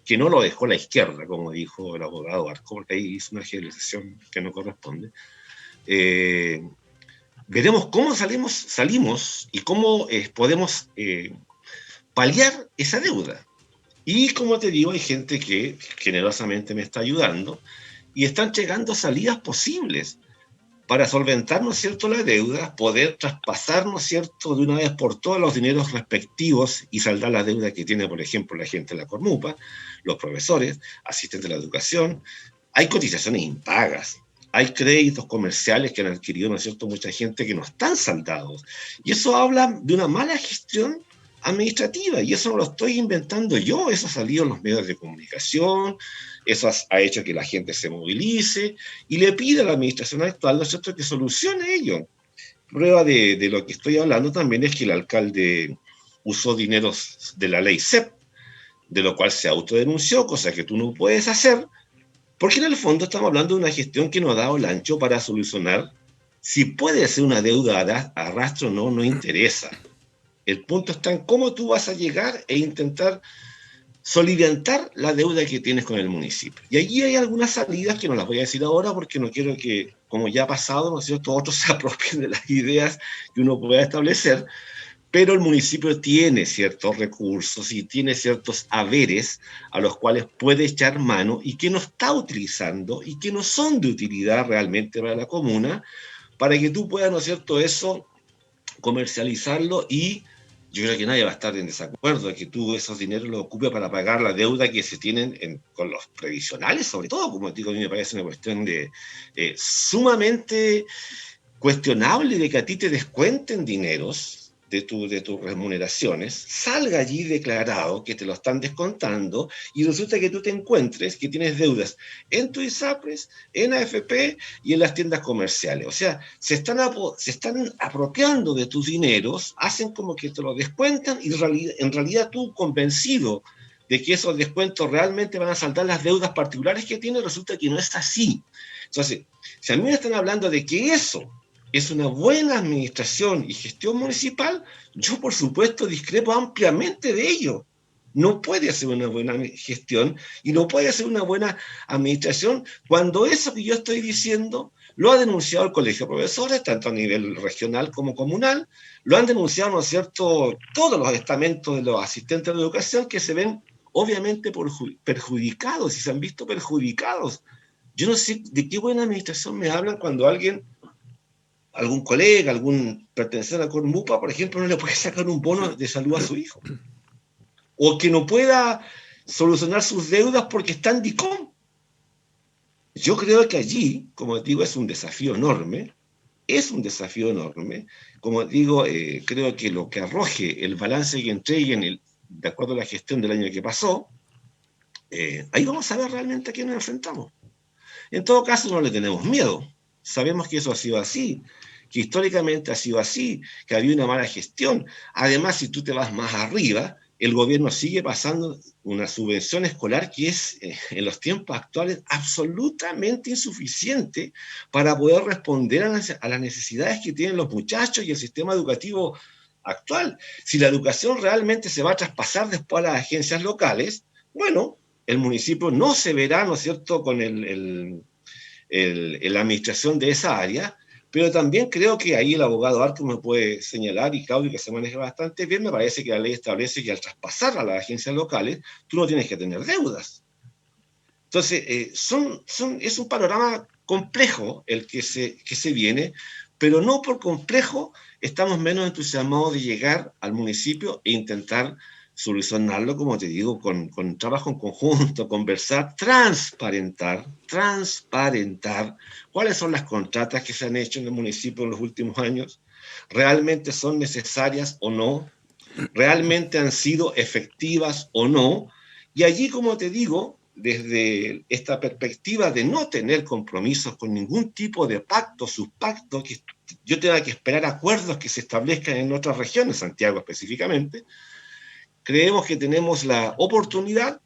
que no lo dejó la izquierda, como dijo el abogado Arco, porque ahí hizo una generalización que no corresponde. Veremos cómo salimos y cómo podemos paliar esa deuda. Y como te digo, hay gente que generosamente me está ayudando y están llegando salidas posibles para solventar, ¿no es cierto?, la deuda, poder traspasar, ¿no es cierto?, de una vez por todos los dineros respectivos y saldar la deuda que tiene, por ejemplo, la gente de la Cormupa, los profesores, asistentes de la educación. Hay cotizaciones impagas, hay créditos comerciales que han adquirido, ¿no es cierto?, mucha gente que no están saldados. Y eso habla de una mala gestión administrativa, y eso no lo estoy inventando yo, eso ha salido en los medios de comunicación, eso ha hecho que la gente se movilice y le pide a la administración actual, ¿no es cierto?, que solucione ello. Prueba de lo que estoy hablando también es que el alcalde usó dineros de la ley CEP, de lo cual se autodenunció, cosa que tú no puedes hacer, porque en el fondo estamos hablando de una gestión que no ha dado el ancho para solucionar. Si puede ser una deuda a rastro o no, no interesa. El punto está en cómo tú vas a llegar e intentar soliviantar la deuda que tienes con el municipio. Y allí hay algunas salidas que no las voy a decir ahora porque no quiero que, como ya ha pasado, ¿no es cierto?, otros se apropien de las ideas que uno pueda establecer, pero el municipio tiene ciertos recursos y tiene ciertos haberes a los cuales puede echar mano y que no está utilizando y que no son de utilidad realmente para la comuna, para que tú puedas, ¿no es cierto?, eso, comercializarlo. Y yo creo que nadie va a estar en desacuerdo de que tú esos dineros los ocupes para pagar la deuda que se tienen con los previsionales, sobre todo, como digo, a mí me parece una cuestión de sumamente cuestionable de que a ti te descuenten dineros de tus remuneraciones, salga allí declarado que te lo están descontando y resulta que tú te encuentres que tienes deudas en tu ISAPRES, en AFP y en las tiendas comerciales. O sea, se están apropiando de tus dineros, hacen como que te lo descuentan y en realidad tú, convencido de que esos descuentos realmente van a saldar las deudas particulares que tienes, resulta que no es así. Entonces, si a mí me están hablando de que eso es una buena administración y gestión municipal, yo por supuesto discrepo ampliamente de ello. No puede hacer una buena gestión y no puede hacer una buena administración cuando eso que yo estoy diciendo lo ha denunciado el Colegio de Profesores, tanto a nivel regional como comunal, lo han denunciado, ¿no es cierto?, todos los estamentos de los asistentes de educación, que se ven obviamente perjudicados y se han visto perjudicados. Yo no sé de qué buena administración me hablan cuando algún colega, algún perteneciente a la Cormupa, por ejemplo, no le puede sacar un bono de salud a su hijo. O que no pueda solucionar sus deudas porque está en DICOM. Yo creo que allí, como digo, es un desafío enorme. Es un desafío enorme. Como digo, creo que lo que arroje el balance que entreguen, de acuerdo a la gestión del año que pasó, ahí vamos a ver realmente a quién nos enfrentamos. En todo caso, no le tenemos miedo. Sabemos que eso ha sido así, que históricamente ha sido así, que había una mala gestión. Además, si tú te vas más arriba, el gobierno sigue pasando una subvención escolar que es, en los tiempos actuales, absolutamente insuficiente para poder responder a las necesidades que tienen los muchachos y el sistema educativo actual. Si la educación realmente se va a traspasar después a las agencias locales, bueno, el municipio no se verá, ¿no es cierto?, con la administración de esa área, pero también creo que ahí el abogado Arco me puede señalar, y Claudio, que se maneja bastante bien, me parece que la ley establece que al traspasar a las agencias locales, tú no tienes que tener deudas. Entonces, es un panorama complejo el que se viene, pero no por complejo estamos menos entusiasmados de llegar al municipio e intentar solucionarlo, como te digo, con trabajo en conjunto, conversar, transparentar cuáles son las contratas que se han hecho en el municipio en los últimos años, realmente son necesarias o no, realmente han sido efectivas o no, y allí, como te digo, desde esta perspectiva de no tener compromisos con ningún tipo de pacto, subpacto, que yo tenga que esperar acuerdos que se establezcan en otras regiones, Santiago específicamente, creemos que tenemos la oportunidad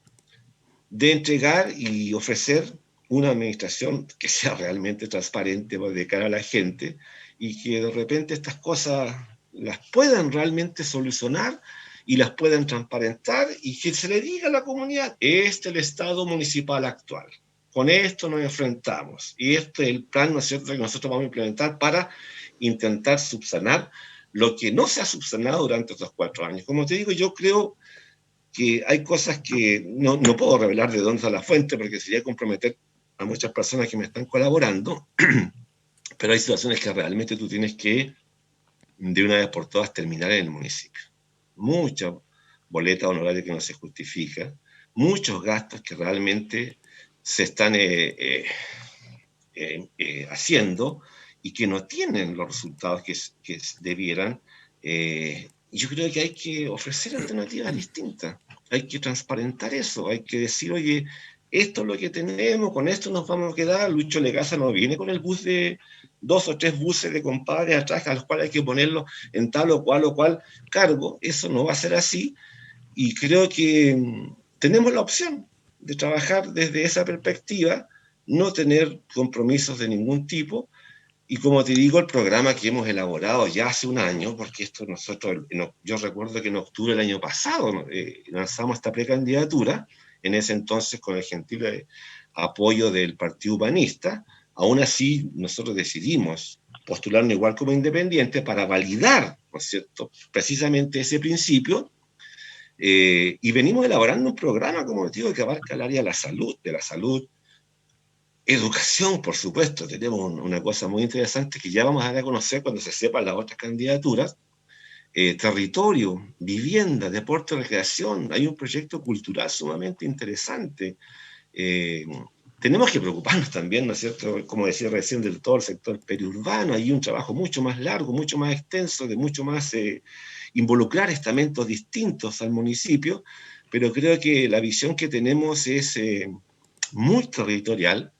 de entregar y ofrecer una administración que sea realmente transparente de cara a la gente y que de repente estas cosas las puedan realmente solucionar y las puedan transparentar y que se le diga a la comunidad, este es el estado municipal actual, con esto nos enfrentamos y este es el plan, ¿no es cierto?, que nosotros vamos a implementar para intentar subsanar lo que no se ha subsanado durante estos 4 años. Como te digo, yo creo que hay cosas que no puedo revelar de dónde está la fuente porque sería comprometer a muchas personas que me están colaborando, pero hay situaciones que realmente tú tienes que, de una vez por todas, terminar en el municipio. Mucha boleta honoraria que no se justifica, muchos gastos que realmente se están haciendo y que no tienen los resultados que debieran. Yo creo que hay que ofrecer alternativas distintas, hay que transparentar eso, hay que decir, oye, esto es lo que tenemos, con esto nos vamos a quedar. Lucho Legaza no viene con el bus de 2 o 3 buses de compadres atrás a los cuales hay que ponerlos en tal o cual cargo. Eso no va a ser así, y creo que tenemos la opción de trabajar desde esa perspectiva, no tener compromisos de ningún tipo. Y como te digo, el programa que hemos elaborado ya hace un año, porque esto nosotros, yo recuerdo que en octubre del año pasado lanzamos esta precandidatura, en ese entonces con el gentil apoyo del Partido Humanista. Aún así, nosotros decidimos postularnos igual como independiente para validar, ¿no es cierto?, precisamente ese principio, y venimos elaborando un programa, como te digo, que abarca el área de la salud, educación, por supuesto. Tenemos una cosa muy interesante que ya vamos a dar a conocer cuando se sepan las otras candidaturas. Territorio, vivienda, deporte, recreación. Hay un proyecto cultural sumamente interesante. Tenemos que preocuparnos también, ¿no es cierto?, como decía recién, del todo el sector periurbano. Hay un trabajo mucho más largo, mucho más extenso, de mucho más involucrar estamentos distintos al municipio, pero creo que la visión que tenemos es muy territorial.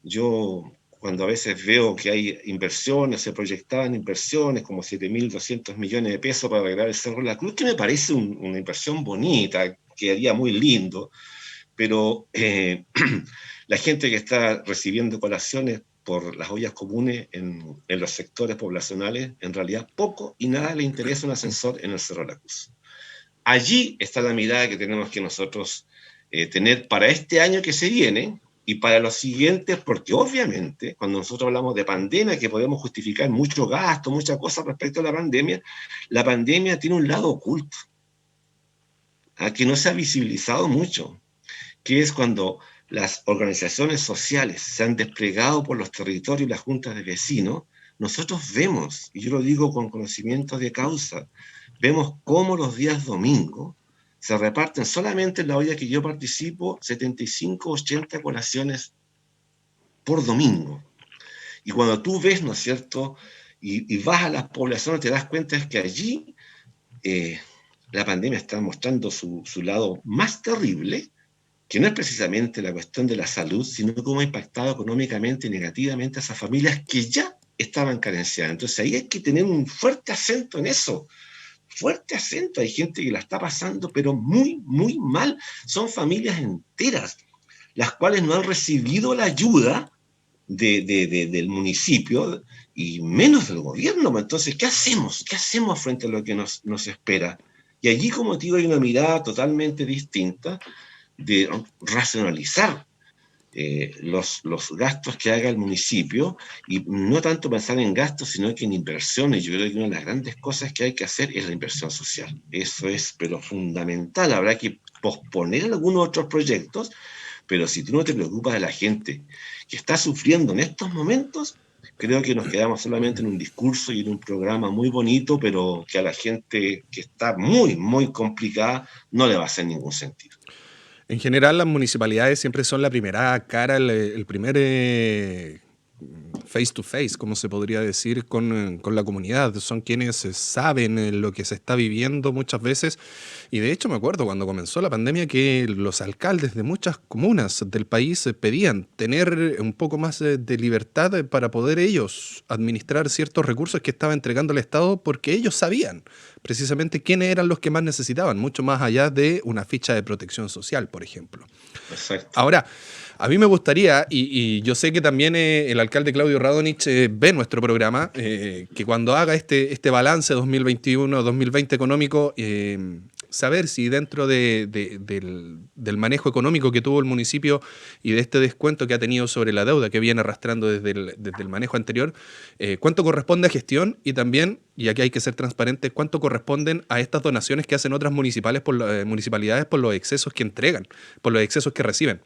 Yo, cuando a veces veo que hay inversiones, se proyectaban inversiones como 7.200 millones de pesos para arreglar el Cerro de la Cruz, que me parece una inversión bonita, quedaría muy lindo, pero la gente que está recibiendo colaciones por las ollas comunes en los sectores poblacionales, en realidad poco y nada le interesa un ascensor en el Cerro de la Cruz. Allí está la mirada que tenemos que nosotros tener para este año que se viene, y para los siguientes, porque obviamente cuando nosotros hablamos de pandemia, que podemos justificar mucho gasto, muchas cosas respecto a la pandemia tiene un lado oculto, que no se ha visibilizado mucho, que es cuando las organizaciones sociales se han desplegado por los territorios y las juntas de vecinos. Nosotros vemos, y yo lo digo con conocimiento de causa, vemos cómo los días domingos se reparten solamente en la olla que yo participo 75, 80 colaciones por domingo. Y cuando tú ves, ¿no es cierto?, y vas a las poblaciones, te das cuenta es que allí la pandemia está mostrando su lado más terrible, que no es precisamente la cuestión de la salud, sino cómo ha impactado económicamente y negativamente a esas familias que ya estaban carenciadas. Entonces ahí hay que tener un fuerte acento en eso. Fuerte acento, hay gente que la está pasando, pero muy, muy mal. Son familias enteras, las cuales no han recibido la ayuda del municipio y menos del gobierno. Entonces, ¿qué hacemos? ¿Qué hacemos frente a lo que nos espera? Y allí, como te digo, hay una mirada totalmente distinta de racionalizar los gastos que haga el municipio, y no tanto pensar en gastos, sino que en inversiones. Yo creo que una de las grandes cosas que hay que hacer es la inversión social. Eso es, pero fundamental. Habrá que posponer algunos otros proyectos, pero si tú no te preocupas de la gente que está sufriendo en estos momentos, creo que nos quedamos solamente en un discurso y en un programa muy bonito, pero que a la gente que está muy, muy complicada no le va a hacer ningún sentido. En general, las municipalidades siempre son la primera cara, el primer face to face, como se podría decir, con la comunidad. Son quienes saben lo que se está viviendo muchas veces. Y de hecho me acuerdo cuando comenzó la pandemia que los alcaldes de muchas comunas del país pedían tener un poco más de libertad para poder ellos administrar ciertos recursos que estaba entregando el Estado, porque ellos sabían precisamente quiénes eran los que más necesitaban, mucho más allá de una ficha de protección social, por ejemplo. Exacto. Ahora, a mí me gustaría, y yo sé que también el alcalde Claudio Radonich ve nuestro programa, que cuando haga este balance 2021-2020 económico, saber si dentro del manejo económico que tuvo el municipio y de este descuento que ha tenido sobre la deuda que viene arrastrando desde el manejo anterior, cuánto corresponde a gestión, y también, y aquí hay que ser transparente, cuánto corresponden a estas donaciones que hacen otras municipalidades por los excesos que entregan, por los excesos que reciben.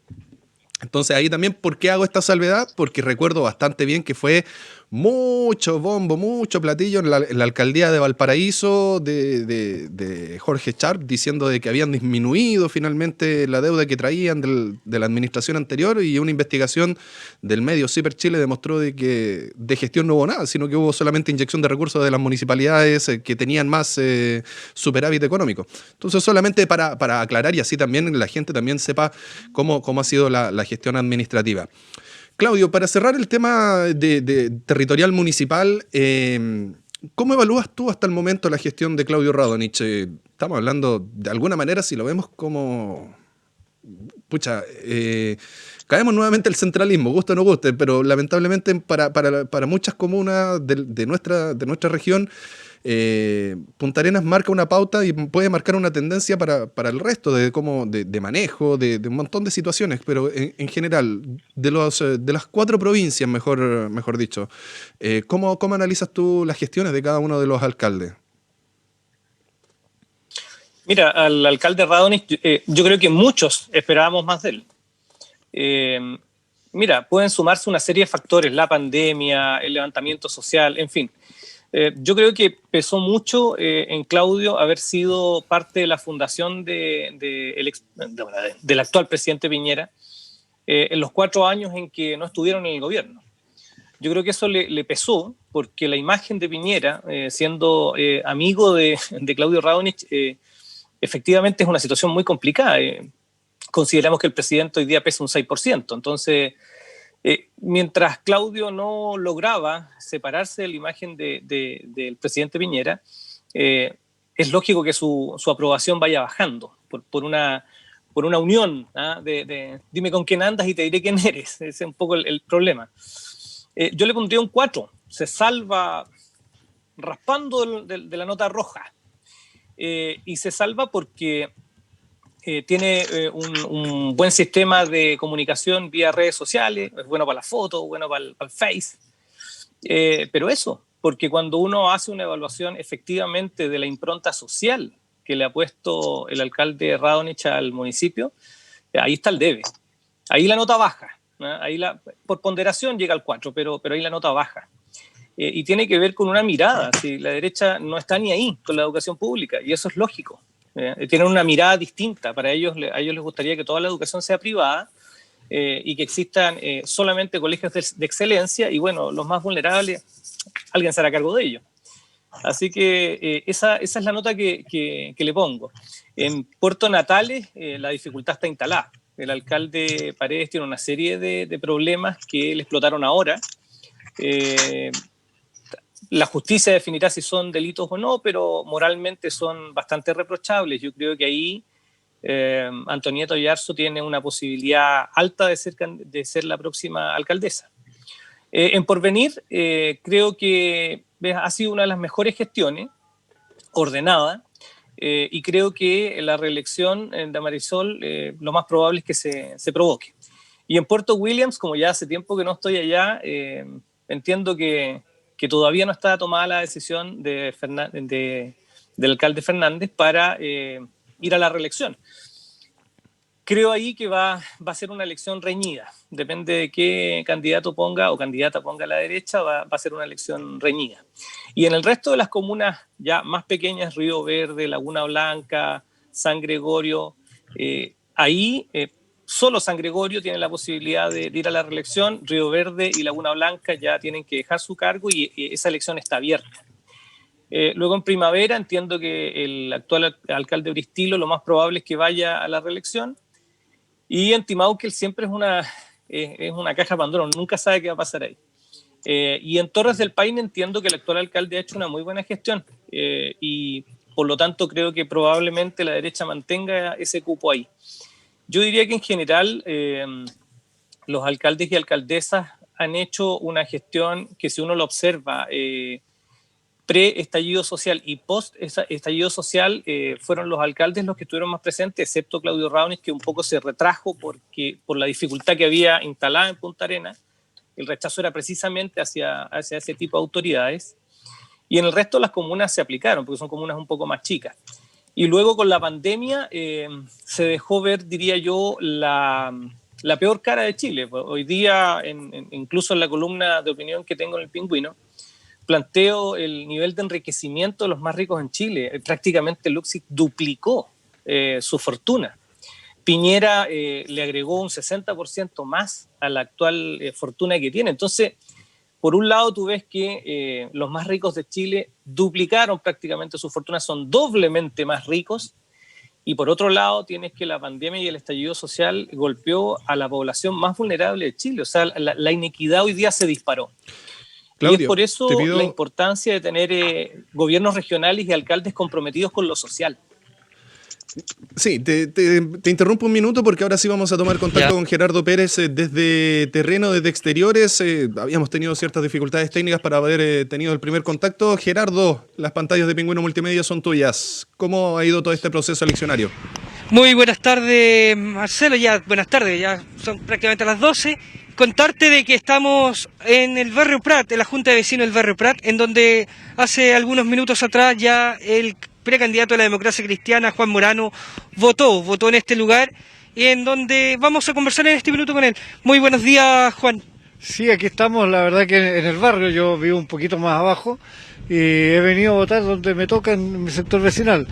Entonces ahí también, ¿por qué hago esta salvedad? Porque recuerdo bastante bien que fue mucho bombo, mucho platillo en la alcaldía de Valparaíso de Jorge Sharp, diciendo de que habían disminuido finalmente la deuda que traían de la administración anterior, y una investigación del medio Ciper Chile demostró de que de gestión no hubo nada, sino que hubo solamente inyección de recursos de las municipalidades que tenían más superávit económico. Entonces, solamente para aclarar, y así también la gente también sepa cómo ha sido la gestión administrativa. Claudio, para cerrar el tema de territorial municipal, ¿cómo evalúas tú hasta el momento la gestión de Claudio Radonich? Estamos hablando, de alguna manera, si lo vemos como... Pucha, caemos nuevamente el centralismo, guste o no guste, pero lamentablemente para muchas comunas de nuestra región, Punta Arenas marca una pauta y puede marcar una tendencia para el resto de manejo, de un montón de situaciones, pero en general, de las 4 provincias, mejor dicho, ¿cómo analizas tú las gestiones de cada uno de los alcaldes? Mira, al alcalde Radonich, yo creo que muchos esperábamos más de él. Mira, pueden sumarse una serie de factores, la pandemia, el levantamiento social, en fin. Yo creo que pesó mucho en Claudio haber sido parte de la fundación del actual presidente Piñera en los 4 años en que no estuvieron en el gobierno. Yo creo que eso le pesó, porque la imagen de Piñera, siendo amigo de Claudio Radonich, efectivamente es una situación muy complicada. Consideramos que el presidente hoy día pesa un 6%, entonces... mientras Claudio no lograba separarse de la imagen del presidente Piñera, es lógico que su aprobación vaya bajando por una unión, dime con quién andas y te diré quién eres. Ese es un poco el problema. Yo le pondría un 4, se salva raspando de la nota roja, y se salva porque... tiene un buen sistema de comunicación vía redes sociales, es bueno para la foto, bueno para el Face, pero eso, porque cuando uno hace una evaluación efectivamente de la impronta social que le ha puesto el alcalde Radonich al municipio, ahí está el debe, ahí la nota baja, ¿no? Ahí por ponderación llega al 4, pero ahí la nota baja. Y tiene que ver con una mirada, si la derecha no está ni ahí con la educación pública, y eso es lógico. Tienen una mirada distinta. A ellos les gustaría que toda la educación sea privada y que existan solamente colegios de excelencia, y bueno, los más vulnerables, alguien se hará cargo de ellos. Así que esa es la nota que le pongo. En Puerto Natales la dificultad está instalada. El alcalde Paredes tiene una serie de problemas que le explotaron ahora. La justicia definirá si son delitos o no, pero moralmente son bastante reprochables. Yo creo que ahí Antonieta Oyarzo tiene una posibilidad alta de ser la próxima alcaldesa. En Porvenir, creo que ha sido una de las mejores gestiones, ordenada, y creo que la reelección de Marisol lo más probable es que se provoque. Y en Puerto Williams, como ya hace tiempo que no estoy allá, entiendo que todavía no está tomada la decisión del alcalde Fernández para ir a la reelección. Creo ahí que va a ser una elección reñida. Depende de qué candidato ponga o candidata ponga a la derecha, va a ser una elección reñida. Y en el resto de las comunas ya más pequeñas, Río Verde, Laguna Blanca, San Gregorio, ahí solo San Gregorio tiene la posibilidad de ir a la reelección. Río Verde y Laguna Blanca ya tienen que dejar su cargo y esa elección está abierta. Luego en Primavera entiendo que el actual alcalde Bristilo lo más probable es que vaya a la reelección. Y en Timauquel siempre es una caja Pandora, nunca sabe qué va a pasar ahí. Y en Torres del Paine entiendo que el actual alcalde ha hecho una muy buena gestión y por lo tanto creo que probablemente la derecha mantenga ese cupo ahí. Yo diría que en general los alcaldes y alcaldesas han hecho una gestión que, si uno lo observa, pre-estallido social y post-estallido social, fueron los alcaldes los que estuvieron más presentes, excepto Claudio Radonich, que un poco se retrajo por la dificultad que había instalada en Punta Arenas. El rechazo era precisamente hacia ese tipo de autoridades. Y en el resto de las comunas se aplicaron, porque son comunas un poco más chicas. Y luego con la pandemia se dejó ver, diría yo, la la peor cara de Chile. Hoy día, incluso en la columna de opinión que tengo en El Pingüino, planteo el nivel de enriquecimiento de los más ricos en Chile. Prácticamente Luxich duplicó su fortuna. Piñera le agregó un 60% más a la actual fortuna que tiene. Entonces, por un lado tú ves que los más ricos de Chile duplicaron prácticamente su fortuna, son doblemente más ricos, y por otro lado tienes que la pandemia y el estallido social golpeó a la población más vulnerable de Chile. O sea, la inequidad hoy día se disparó. Claudio, y es por eso la importancia de tener gobiernos regionales y alcaldes comprometidos con lo social. Sí, te interrumpo un minuto porque ahora sí vamos a tomar contacto con Gerardo Pérez desde terreno, desde exteriores. Habíamos tenido ciertas dificultades técnicas para haber tenido el primer contacto. Gerardo, las pantallas de Pingüino Multimedia son tuyas. ¿Cómo ha ido todo este proceso eleccionario? Muy buenas tardes, Marcelo. Buenas tardes, ya son prácticamente las 12. Contarte de que estamos en el barrio Prat, en la Junta de Vecinos del barrio Prat, en donde hace algunos minutos atrás ya el precandidato de la Democracia Cristiana, Juan Morano, votó en este lugar, y en donde vamos a conversar en este minuto con él. Muy buenos días, Juan. Sí, aquí estamos, la verdad que en el barrio, yo vivo un poquito más abajo y he venido a votar donde me toca en mi sector vecinal.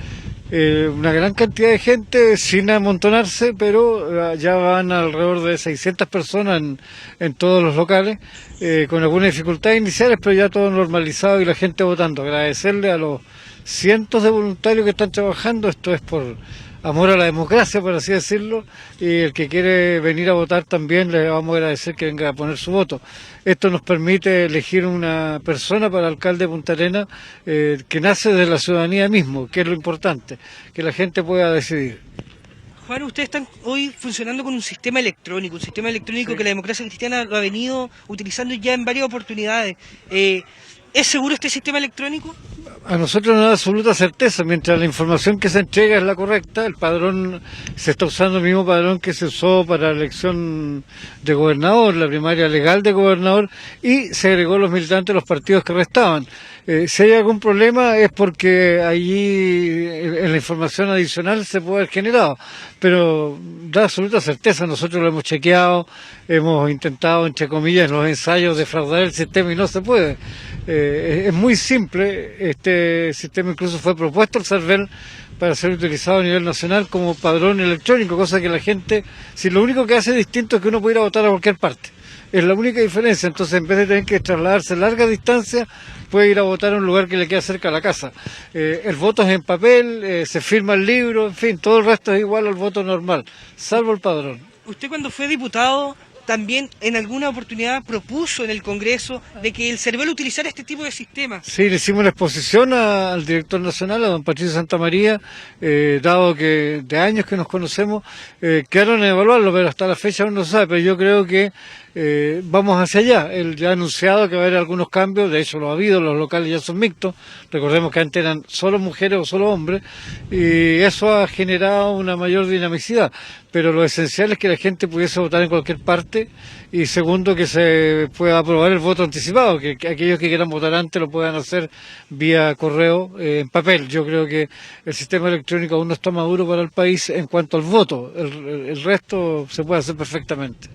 Una gran cantidad de gente sin amontonarse, pero ya van alrededor de 600 personas en todos los locales, con algunas dificultades iniciales, pero ya todo normalizado y la gente votando. Agradecerle a los cientos de voluntarios que están trabajando, esto es por amor a la democracia, por así decirlo, y el que quiere venir a votar también le vamos a agradecer que venga a poner su voto. Esto nos permite elegir una persona para alcalde de Punta Arenas que nace de la ciudadanía mismo, que es lo importante, que la gente pueda decidir. Juan, ustedes están hoy funcionando con un sistema electrónico sí. Que la Democracia Cristiana lo ha venido utilizando ya en varias oportunidades. ¿Es seguro este sistema electrónico? A nosotros nos da absoluta certeza, mientras la información que se entrega es la correcta. El padrón, se está usando el mismo padrón que se usó para la elección de gobernador, la primaria legal de gobernador, y se agregó los militantes de los partidos que restaban. Si hay algún problema es porque allí en la información adicional se puede haber generado, pero da absoluta certeza. Nosotros lo hemos chequeado, hemos intentado, entre comillas, en los ensayos defraudar el sistema y no se puede. Es muy simple, este sistema incluso fue propuesto al CERVEL para ser utilizado a nivel nacional como padrón electrónico, cosa que la gente, si lo único que hace distinto es que uno puede ir a votar a cualquier parte, es la única diferencia. Entonces, en vez de tener que trasladarse larga distancia, puede ir a votar a un lugar que le queda cerca a la casa. El voto es en papel, se firma el libro, en fin, todo el resto es igual al voto normal, salvo el padrón. Usted cuando fue diputado también en alguna oportunidad propuso en el Congreso de que el CERVEL utilizara este tipo de sistemas. Sí, le hicimos una exposición al director nacional, a don Patricio Santamaría, dado que de años que nos conocemos, quedaron en evaluarlo, pero hasta la fecha aún no se sabe, pero yo creo que vamos hacia allá. Él ya ha anunciado que va a haber algunos cambios, de hecho lo ha habido, los locales ya son mixtos, recordemos que antes eran solo mujeres o solo hombres, y eso ha generado una mayor dinamicidad, pero lo esencial es que la gente pudiese votar en cualquier parte, y segundo, que se pueda aprobar el voto anticipado, que aquellos que quieran votar antes lo puedan hacer vía correo, en papel. Yo creo que el sistema electrónico aún no está maduro para el país en cuanto al voto, el resto se puede hacer perfectamente.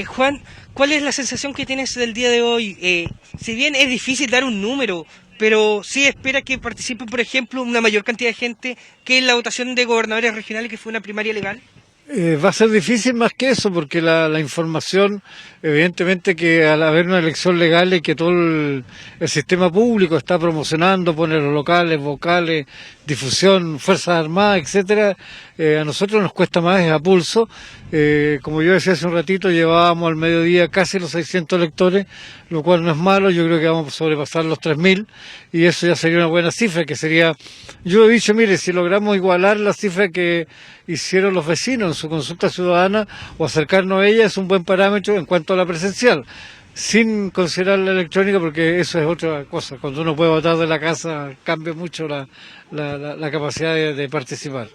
Juan, ¿cuál es la sensación que tienes del día de hoy? Si bien es difícil dar un número, pero sí espera que participe, por ejemplo, una mayor cantidad de gente que en la votación de gobernadores regionales, que fue una primaria legal. Va a ser difícil más que eso, porque la información, evidentemente que al haber una elección legal y que todo el sistema público está promocionando, pone los locales, vocales, difusión, Fuerzas Armadas, etcétera, a nosotros nos cuesta más, es a pulso. Como yo decía hace un ratito, llevábamos al mediodía casi los 600 electores, lo cual no es malo. Yo creo que vamos a sobrepasar los 3.000 y eso ya sería una buena cifra, que sería, yo he dicho, mire, si logramos igualar la cifra que hicieron los vecinos en su consulta ciudadana o acercarnos a ella, es un buen parámetro en cuanto a la presencial, sin considerar la electrónica, porque eso es otra cosa. Cuando uno puede votar de la casa cambia mucho la capacidad de participar.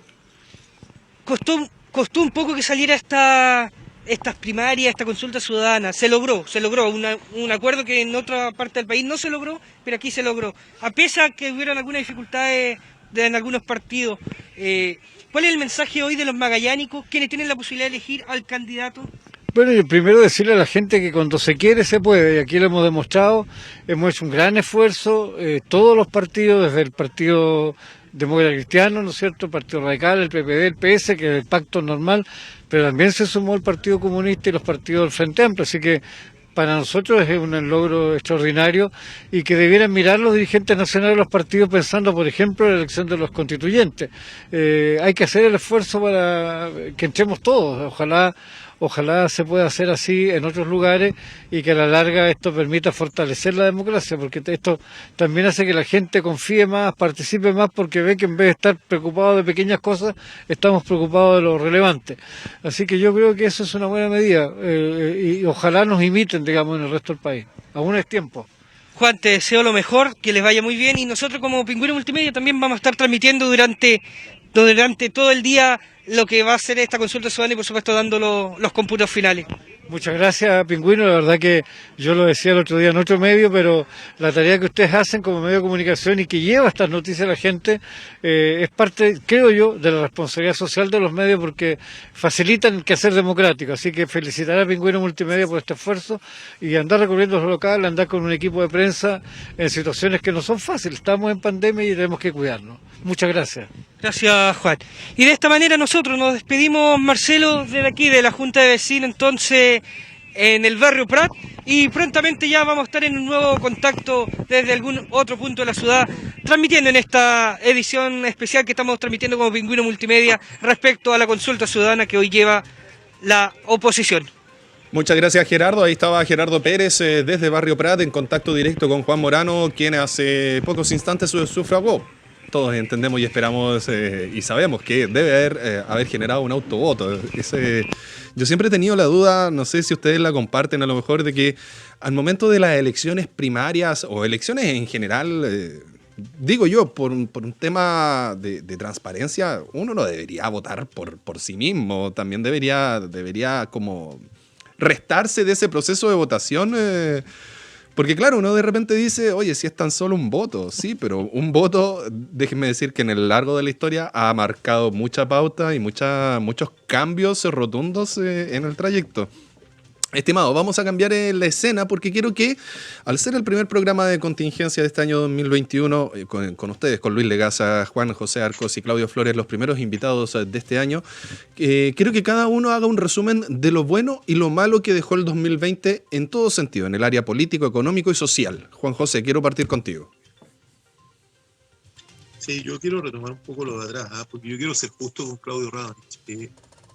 Costó un poco que saliera estas primarias, esta consulta ciudadana. Se logró un acuerdo que en otra parte del país no se logró, pero aquí se logró. A pesar que hubieran algunas dificultades en algunos partidos, ¿Cuál es el mensaje hoy de los magallánicos, quienes tienen la posibilidad de elegir al candidato? Bueno, y primero decirle a la gente que cuando se quiere se puede, y aquí lo hemos demostrado, hemos hecho un gran esfuerzo, todos los partidos, desde el Partido Demócrata Cristiano, ¿no es cierto?, el Partido Radical, el PPD, el PS, que es el pacto normal, pero también se sumó el Partido Comunista y los partidos del Frente Amplio, así que para nosotros es un logro extraordinario y que debieran mirar los dirigentes nacionales de los partidos pensando, por ejemplo, en la elección de los constituyentes. Hay que hacer el esfuerzo para que entremos todos, ojalá se pueda hacer así en otros lugares y que a la larga esto permita fortalecer la democracia, porque esto también hace que la gente confíe más, participe más, porque ve que en vez de estar preocupado de pequeñas cosas, estamos preocupados de lo relevante. Así que yo creo que eso es una buena medida y ojalá nos imiten, digamos, en el resto del país. Aún es tiempo. Juan, te deseo lo mejor, que les vaya muy bien, y nosotros como Pingüino Multimedia también vamos a estar transmitiendo durante todo el día lo que va a ser esta consulta ciudadana y por supuesto dando los cómputos finales. Muchas gracias, Pingüino. La verdad que yo lo decía el otro día en otro medio, pero la tarea que ustedes hacen como medio de comunicación y que lleva estas noticias a la gente es parte, creo yo, de la responsabilidad social de los medios, porque facilitan el quehacer democrático. Así que felicitar a Pingüino Multimedia por este esfuerzo y andar recorriendo los locales, andar con un equipo de prensa en situaciones que no son fáciles. Estamos en pandemia y tenemos que cuidarnos. Muchas gracias. Gracias, Juan. Y de esta manera nosotros nos despedimos, Marcelo, desde aquí, de la Junta de Vecinos, entonces, en el barrio Prat, y prontamente ya vamos a estar en un nuevo contacto desde algún otro punto de la ciudad, transmitiendo en esta edición especial que estamos transmitiendo como Pingüino Multimedia respecto a la consulta ciudadana que hoy lleva la oposición. Muchas gracias, Gerardo. Ahí estaba Gerardo Pérez desde Barrio Prat en contacto directo con Juan Morano, quien hace pocos instantes sufragó. Todos entendemos y esperamos y sabemos que debe haber generado un autovoto. Yo siempre he tenido la duda, no sé si ustedes la comparten a lo mejor, de que al momento de las elecciones primarias o elecciones en general, digo yo, por un tema de transparencia, uno no debería votar por sí mismo, también debería como restarse de ese proceso de votación. Porque claro, uno de repente dice, oye, si es tan solo un voto, sí, pero un voto, déjenme decir que en el largo de la historia ha marcado mucha pauta y muchos cambios rotundos en el trayecto. Estimado, vamos a cambiar la escena porque quiero que, al ser el primer programa de contingencia de este año 2021, con ustedes, con Luis Legaza, Juan José Arcos y Claudio Flores, los primeros invitados de este año, quiero que cada uno haga un resumen de lo bueno y lo malo que dejó el 2020 en todo sentido, en el área político, económico y social. Juan José, quiero partir contigo. Sí, yo quiero retomar un poco lo de atrás, porque yo quiero ser justo con Claudio Radonich.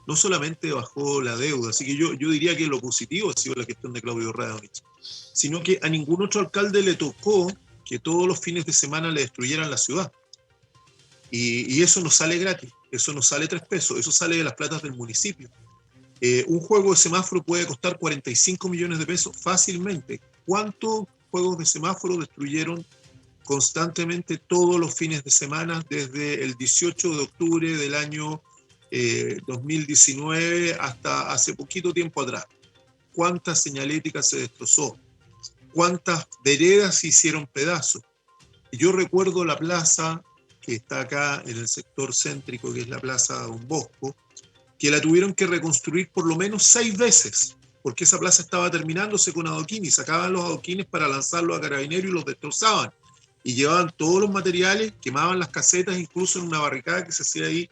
No solamente bajó la deuda, así que yo diría que lo positivo ha sido la gestión de Claudio Radonich, sino que a ningún otro alcalde le tocó que todos los fines de semana le destruyeran la ciudad. Y eso no sale gratis, eso no sale 3 pesos, eso sale de las platas del municipio. Un juego de semáforo puede costar 45 millones de pesos fácilmente. ¿Cuántos juegos de semáforo destruyeron constantemente todos los fines de semana desde el 18 de octubre del año 2019 hasta hace poquito tiempo atrás? ¿Cuántas señaléticas se destrozó? ¿Cuántas veredas se hicieron pedazos? Yo recuerdo la plaza que está acá en el sector céntrico, que es la Plaza Don Bosco, que la tuvieron que reconstruir por lo menos 6 veces, porque esa plaza estaba terminándose con adoquines, sacaban los adoquines para lanzarlos a carabineros y los destrozaban, y llevaban todos los materiales, quemaban las casetas, incluso en una barricada que se hacía ahí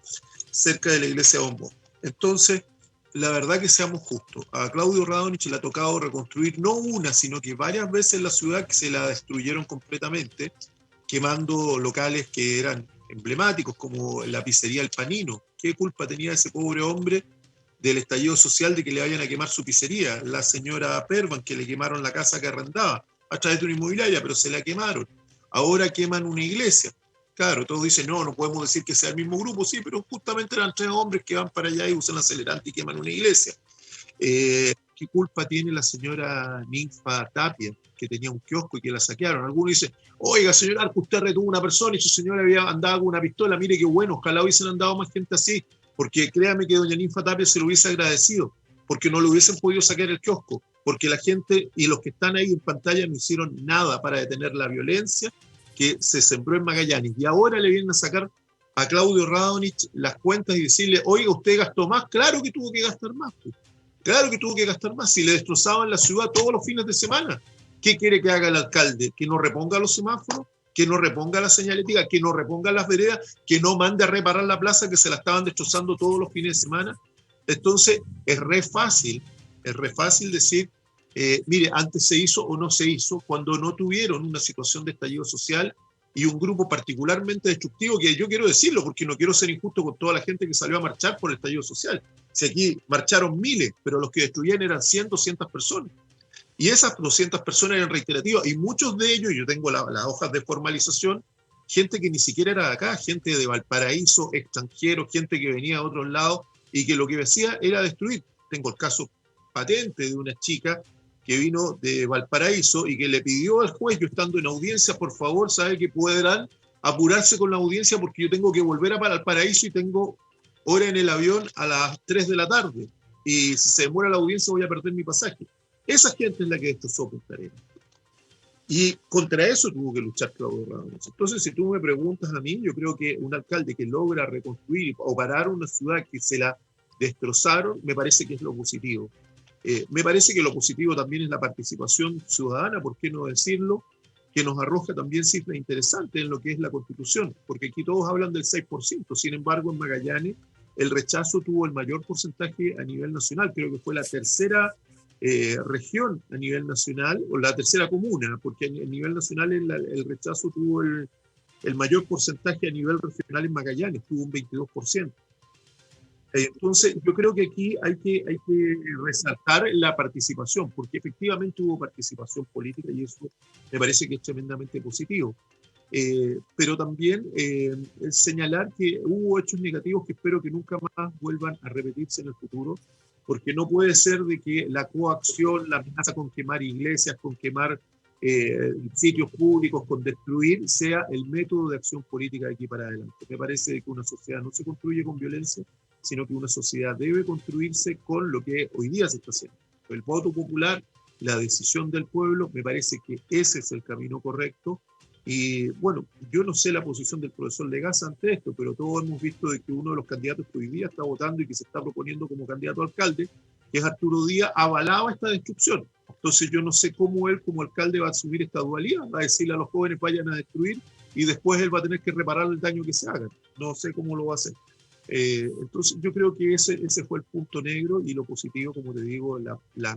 cerca de la iglesia de Don Bosco. Entonces, la verdad que seamos justos, a Claudio Radonich le ha tocado reconstruir no una, sino que varias veces la ciudad que se la destruyeron completamente, quemando locales que eran emblemáticos, como la pizzería El Panino. ¿Qué culpa tenía ese pobre hombre del estallido social de que le vayan a quemar su pizzería? La señora Pervan, que le quemaron la casa que arrendaba a través de una inmobiliaria, pero se la quemaron. Ahora queman una iglesia. Claro, todos dicen, no podemos decir que sea el mismo grupo, sí, pero justamente eran 3 hombres que van para allá y usan acelerante y queman una iglesia. ¿Qué culpa tiene la señora Ninfa Tapia, que tenía un kiosco y que la saquearon? Algunos dicen, oiga, señor Arco, usted retuvo una persona y su señora había andado con una pistola, mire qué bueno, ojalá hubiesen andado más gente así, porque créame que doña Ninfa Tapia se lo hubiese agradecido, porque no le hubiesen podido saquear el kiosco, porque la gente y los que están ahí en pantalla no hicieron nada para detener la violencia que se sembró en Magallanes, y ahora le vienen a sacar a Claudio Radonich las cuentas y decirle, oiga, ¿usted gastó más? Claro que tuvo que gastar más. Pues. Claro que tuvo que gastar más. Si le destrozaban la ciudad todos los fines de semana, ¿qué quiere que haga el alcalde? ¿Que no reponga los semáforos? ¿Que no reponga la señalética? ¿Que no reponga las veredas? ¿Que no mande a reparar la plaza que se la estaban destrozando todos los fines de semana? Entonces, es re fácil decir, mire, antes se hizo o no se hizo, cuando no tuvieron una situación de estallido social y un grupo particularmente destructivo, que yo quiero decirlo porque no quiero ser injusto con toda la gente que salió a marchar por el estallido social. Si aquí marcharon miles, pero los que destruían eran 100, 200 personas. Y esas 200 personas eran reiterativas, y muchos de ellos, yo tengo las hojas de formalización, gente que ni siquiera era de acá, gente de Valparaíso, extranjeros, gente que venía de otros lados, y que lo que hacía era destruir. Tengo el caso patente de una chica que vino de Valparaíso y que le pidió al juez, yo estando en audiencia, por favor, sabe que podrán apurarse con la audiencia porque yo tengo que volver a Valparaíso y tengo hora en el avión a las 3 de la tarde. Y si se demora la audiencia voy a perder mi pasaje. Esa gente es la que destrozó Punta Arenas. Y contra eso tuvo que luchar Claudio Radonich. Entonces, si tú me preguntas a mí, yo creo que un alcalde que logra reconstruir o parar una ciudad que se la destrozaron, me parece que es lo positivo. Me parece que lo positivo también es la participación ciudadana, ¿por qué no decirlo? Que nos arroja también cifras interesantes en lo que es la Constitución, porque aquí todos hablan del 6%, sin embargo en Magallanes el rechazo tuvo el mayor porcentaje a nivel nacional, creo que fue la tercera región a nivel nacional, o la tercera comuna, porque a nivel nacional el rechazo tuvo el mayor porcentaje a nivel regional en Magallanes, tuvo un 22%. Entonces, yo creo que aquí hay que resaltar la participación, porque efectivamente hubo participación política y eso me parece que es tremendamente positivo. Pero también señalar que hubo hechos negativos que espero que nunca más vuelvan a repetirse en el futuro, porque no puede ser de que la coacción, la amenaza con quemar iglesias, con quemar sitios públicos, con destruir, sea el método de acción política de aquí para adelante. Me parece que una sociedad no se construye con violencia, sino que una sociedad debe construirse con lo que hoy día se está haciendo. El voto popular, la decisión del pueblo, me parece que ese es el camino correcto. Y bueno, yo no sé la posición del profesor Legaza ante esto, pero todos hemos visto de que uno de los candidatos que hoy día está votando y que se está proponiendo como candidato a alcalde, que es Arturo Díaz, avalaba esta destrucción. Entonces yo no sé cómo él como alcalde va a asumir esta dualidad, va a decirle a los jóvenes vayan a destruir y después él va a tener que reparar el daño que se haga. No sé cómo lo va a hacer. Entonces yo creo que ese fue el punto negro, y lo positivo, como te digo, la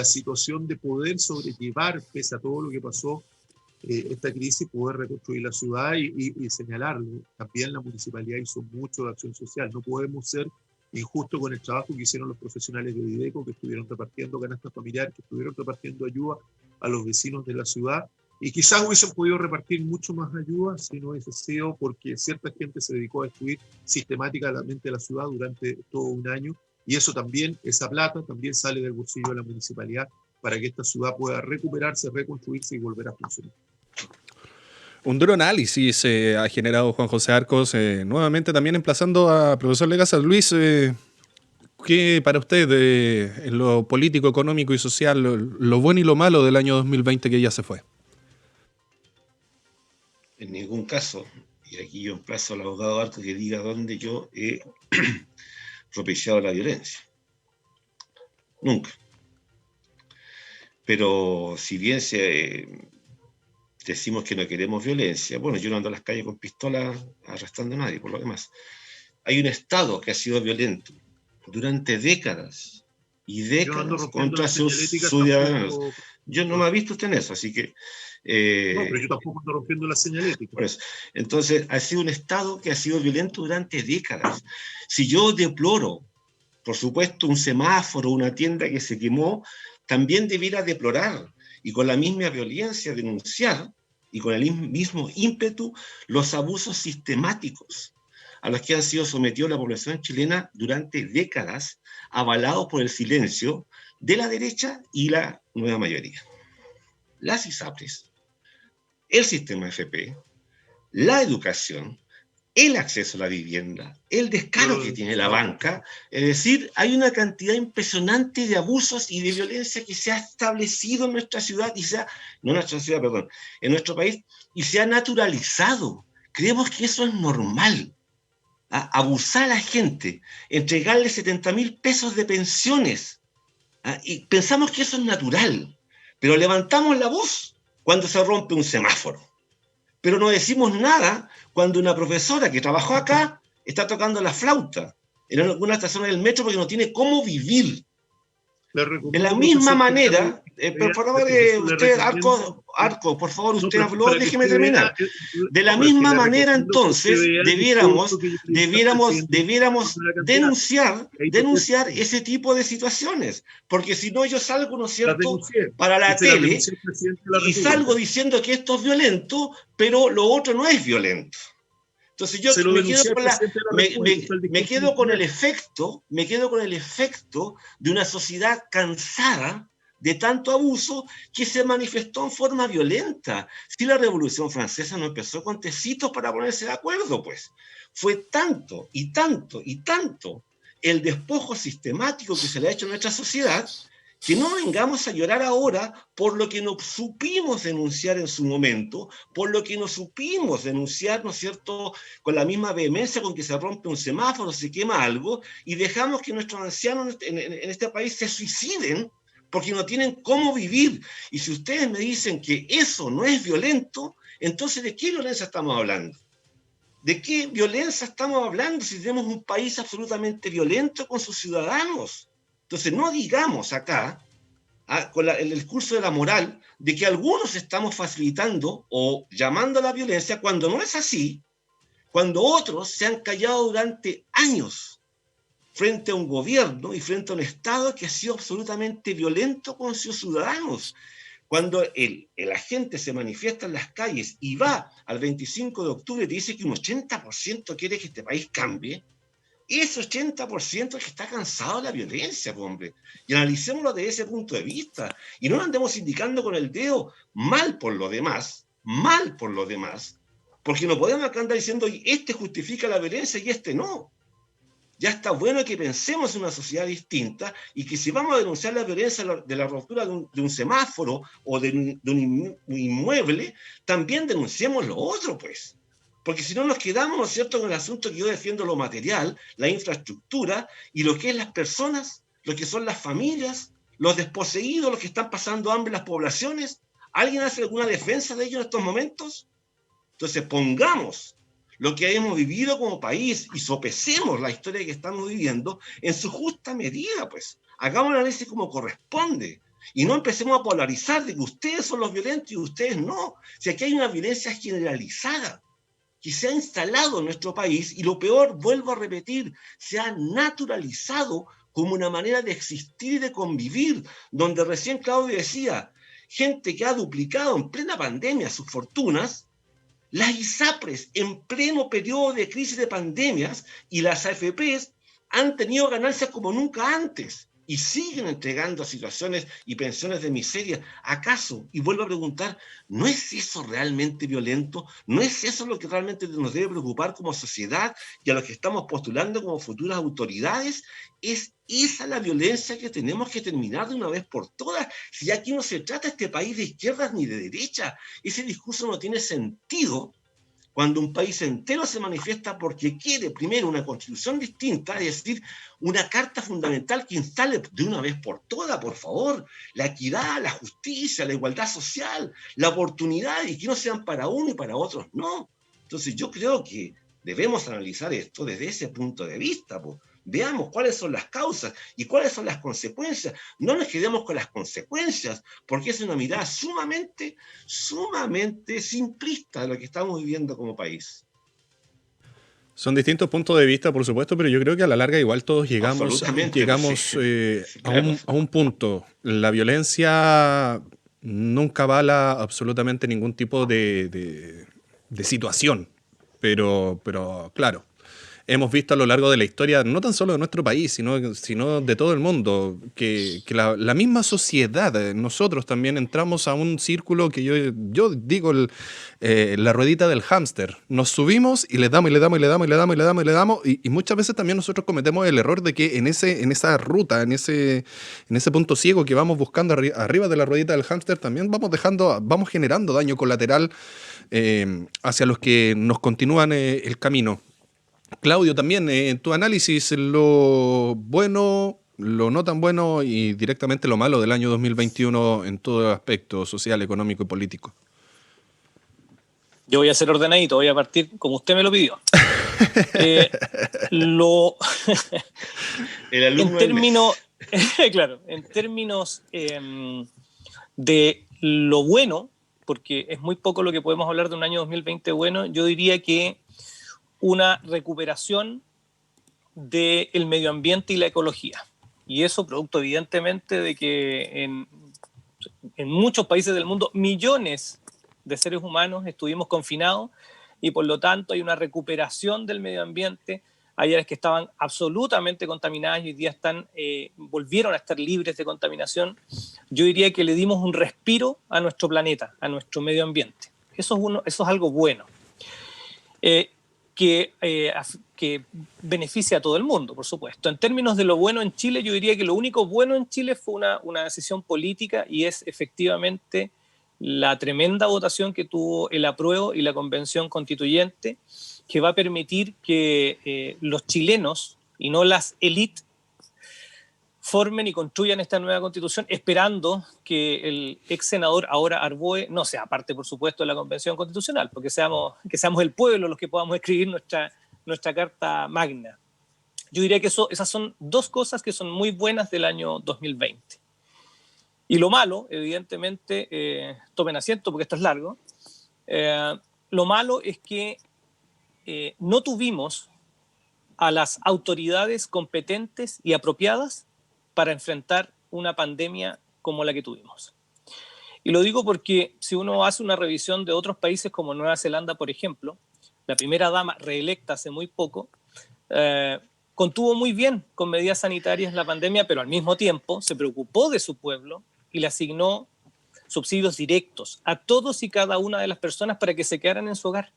situación de poder sobrellevar, pese a todo lo que pasó, esta crisis, poder reconstruir la ciudad y señalarlo. También la municipalidad hizo mucho de acción social. No podemos ser injustos con el trabajo que hicieron los profesionales de Videco, que estuvieron repartiendo canastas familiares, que estuvieron repartiendo ayuda a los vecinos de la ciudad. Y quizás hubiesen podido repartir mucho más ayuda si no hubiese sido porque cierta gente se dedicó a destruir sistemáticamente la ciudad durante todo un año. Y eso también, esa plata también sale del bolsillo de la municipalidad para que esta ciudad pueda recuperarse, reconstruirse y volver a funcionar. Un duro análisis ha generado Juan José Arcos, nuevamente también emplazando a profesor Legaza. Luis, ¿qué para usted en lo político, económico y social, lo bueno y lo malo del año 2020 que ya se fue? En ningún caso, y aquí yo emplazo al abogado Arcos que diga dónde yo he propiciado la violencia. Nunca. Pero si bien decimos que no queremos violencia, bueno, yo no ando a las calles con pistolas arrestando a nadie, por lo demás. Hay un Estado que ha sido violento durante décadas y décadas contra sus ciudadanos. Yo no me he visto usted en eso, así que... no, pero yo tampoco ando rompiendo la señalética. Por eso. Entonces, ha sido un Estado que ha sido violento durante décadas. Si yo deploro, por supuesto, un semáforo, una tienda que se quemó, también debiera deplorar y con la misma violencia denunciar y con el mismo ímpetu los abusos sistemáticos a los que han sido sometidos la población chilena durante décadas, avalados por el silencio de la derecha y la nueva mayoría. Las ISAPRES, el sistema FP, la educación, el acceso a la vivienda, el descaro que tiene la banca. Es decir, hay una cantidad impresionante de abusos y de violencia que se ha establecido en nuestra ciudad, no en nuestra ciudad, perdón, en nuestro país, y se ha naturalizado. Creemos que eso es normal. Abusar a la gente, entregarle 70.000 pesos de pensiones, y pensamos que eso es natural, pero levantamos la voz cuando se rompe un semáforo. Pero no decimos nada cuando una profesora que trabajó acá está tocando la flauta en alguna estación del metro porque no tiene cómo vivir. De la misma manera, por favor, usted, Arco, por favor, usted habló, déjeme terminar. De la misma manera, entonces, debiéramos denunciar ese tipo de situaciones, porque si no yo salgo, ¿no es cierto?, para la tele y salgo diciendo que esto es violento, pero lo otro no es violento. Entonces yo me quedo con el efecto de una sociedad cansada de tanto abuso que se manifestó en forma violenta. Si la Revolución Francesa no empezó con tecitos para ponerse de acuerdo, pues fue tanto y tanto y tanto el despojo sistemático que se le ha hecho a nuestra sociedad, que no vengamos a llorar ahora por lo que no supimos denunciar en su momento, por lo que no supimos denunciar, ¿no es cierto?, con la misma vehemencia con que se rompe un semáforo, se quema algo, y dejamos que nuestros ancianos en este país se suiciden porque no tienen cómo vivir. Y si ustedes me dicen que eso no es violento, entonces ¿de qué violencia estamos hablando? ¿De qué violencia estamos hablando si tenemos un país absolutamente violento con sus ciudadanos? Entonces, no digamos acá, con el discurso de la moral, de que algunos estamos facilitando o llamando a la violencia cuando no es así, cuando otros se han callado durante años frente a un gobierno y frente a un Estado que ha sido absolutamente violento con sus ciudadanos. Cuando la gente se manifiesta en las calles y va al 25 de octubre y te dice que un 80% quiere que este país cambie, ese 80% es que está cansado de la violencia, hombre. Y analicémoslo desde ese punto de vista. Y no andemos indicando con el dedo mal por lo demás, porque no podemos acá andar diciendo este justifica la violencia y este no. Ya está bueno que pensemos en una sociedad distinta y que si vamos a denunciar la violencia de la ruptura de un semáforo o de un inmueble, también denunciemos lo otro, pues. Porque si no nos quedamos, ¿no es cierto?, con el asunto que yo defiendo, lo material, la infraestructura y lo que es las personas, lo que son las familias, los desposeídos, los que están pasando hambre en las poblaciones. ¿Alguien hace alguna defensa de ellos en estos momentos? Entonces pongamos lo que hemos vivido como país y sopesemos la historia que estamos viviendo en su justa medida, pues. Hagamos un análisis como corresponde. Y no empecemos a polarizar de que ustedes son los violentos y ustedes no. Si aquí hay una violencia generalizada que se ha instalado en nuestro país y lo peor, vuelvo a repetir, se ha naturalizado como una manera de existir y de convivir, donde recién Claudio decía, gente que ha duplicado en plena pandemia sus fortunas, las ISAPRES en pleno periodo de crisis de pandemias y las AFPs han tenido ganancias como nunca antes y siguen entregando situaciones y pensiones de miseria. ¿Acaso? Y vuelvo a preguntar, ¿no es eso realmente violento? ¿No es eso lo que realmente nos debe preocupar como sociedad y a los que estamos postulando como futuras autoridades? ¿Es esa la violencia que tenemos que terminar de una vez por todas? Si aquí no se trata este país de izquierdas ni de derecha, ese discurso no tiene sentido cuando un país entero se manifiesta porque quiere primero una constitución distinta, es decir, una carta fundamental que instale de una vez por todas, por favor, la equidad, la justicia, la igualdad social, la oportunidad, y que no sean para uno y para otros no. Entonces yo creo que debemos analizar esto desde ese punto de vista, pues. Veamos cuáles son las causas y cuáles son las consecuencias. No nos quedemos con las consecuencias, porque es una mirada sumamente simplista de lo que estamos viviendo como país. Son distintos puntos de vista, por supuesto, pero yo creo que a la larga igual todos llegamos a un punto. La violencia nunca avala absolutamente ningún tipo de situación, pero claro. hemos visto a lo largo de la historia, no tan solo de nuestro país, sino de todo el mundo, que la misma sociedad, nosotros también entramos a un círculo que yo digo la ruedita del hámster. Nos subimos y le damos, y le damos, y le damos, y le damos, y le damos, y le damos, y muchas veces también nosotros cometemos el error de que en esa ruta, en ese punto ciego que vamos buscando arriba de la ruedita del hámster, también vamos generando daño colateral hacia los que nos continúan el camino. Claudio, también tu análisis, lo bueno, lo no tan bueno y directamente lo malo del año 2021 en todo aspecto social, económico y político. Yo voy a ser ordenadito, voy a partir como usted me lo pidió. El alumno en términos, claro, en términos de lo bueno, porque es muy poco lo que podemos hablar de un año 2020 bueno, yo diría que una recuperación del medio ambiente y la ecología. Y eso producto evidentemente de que en muchos países del mundo millones de seres humanos estuvimos confinados y por lo tanto hay una recuperación del medio ambiente. Hay áreas que estaban absolutamente contaminadas y hoy día volvieron a estar libres de contaminación. Yo diría que le dimos un respiro a nuestro planeta, a nuestro medio ambiente. Eso es algo bueno. Que beneficia a todo el mundo, por supuesto. En términos de lo bueno en Chile, yo diría que lo único bueno en Chile fue una decisión política y es efectivamente la tremenda votación que tuvo el apruebo y la convención constituyente, que va a permitir que los chilenos y no las élites formen y construyan esta nueva constitución, esperando que el ex senador ahora Arboe no sea parte, por supuesto, de la convención constitucional, porque que seamos el pueblo los que podamos escribir nuestra carta magna. Yo diría que esas son dos cosas que son muy buenas del año 2020. Y lo malo, evidentemente, tomen asiento porque esto es largo, lo malo es que no tuvimos a las autoridades competentes y apropiadas para enfrentar una pandemia como la que tuvimos. Y lo digo porque si uno hace una revisión de otros países como Nueva Zelanda, por ejemplo, la primera dama reelecta hace muy poco, contuvo muy bien con medidas sanitarias la pandemia, pero al mismo tiempo se preocupó de su pueblo y le asignó subsidios directos a todos y cada una de las personas para que se quedaran en su hogar.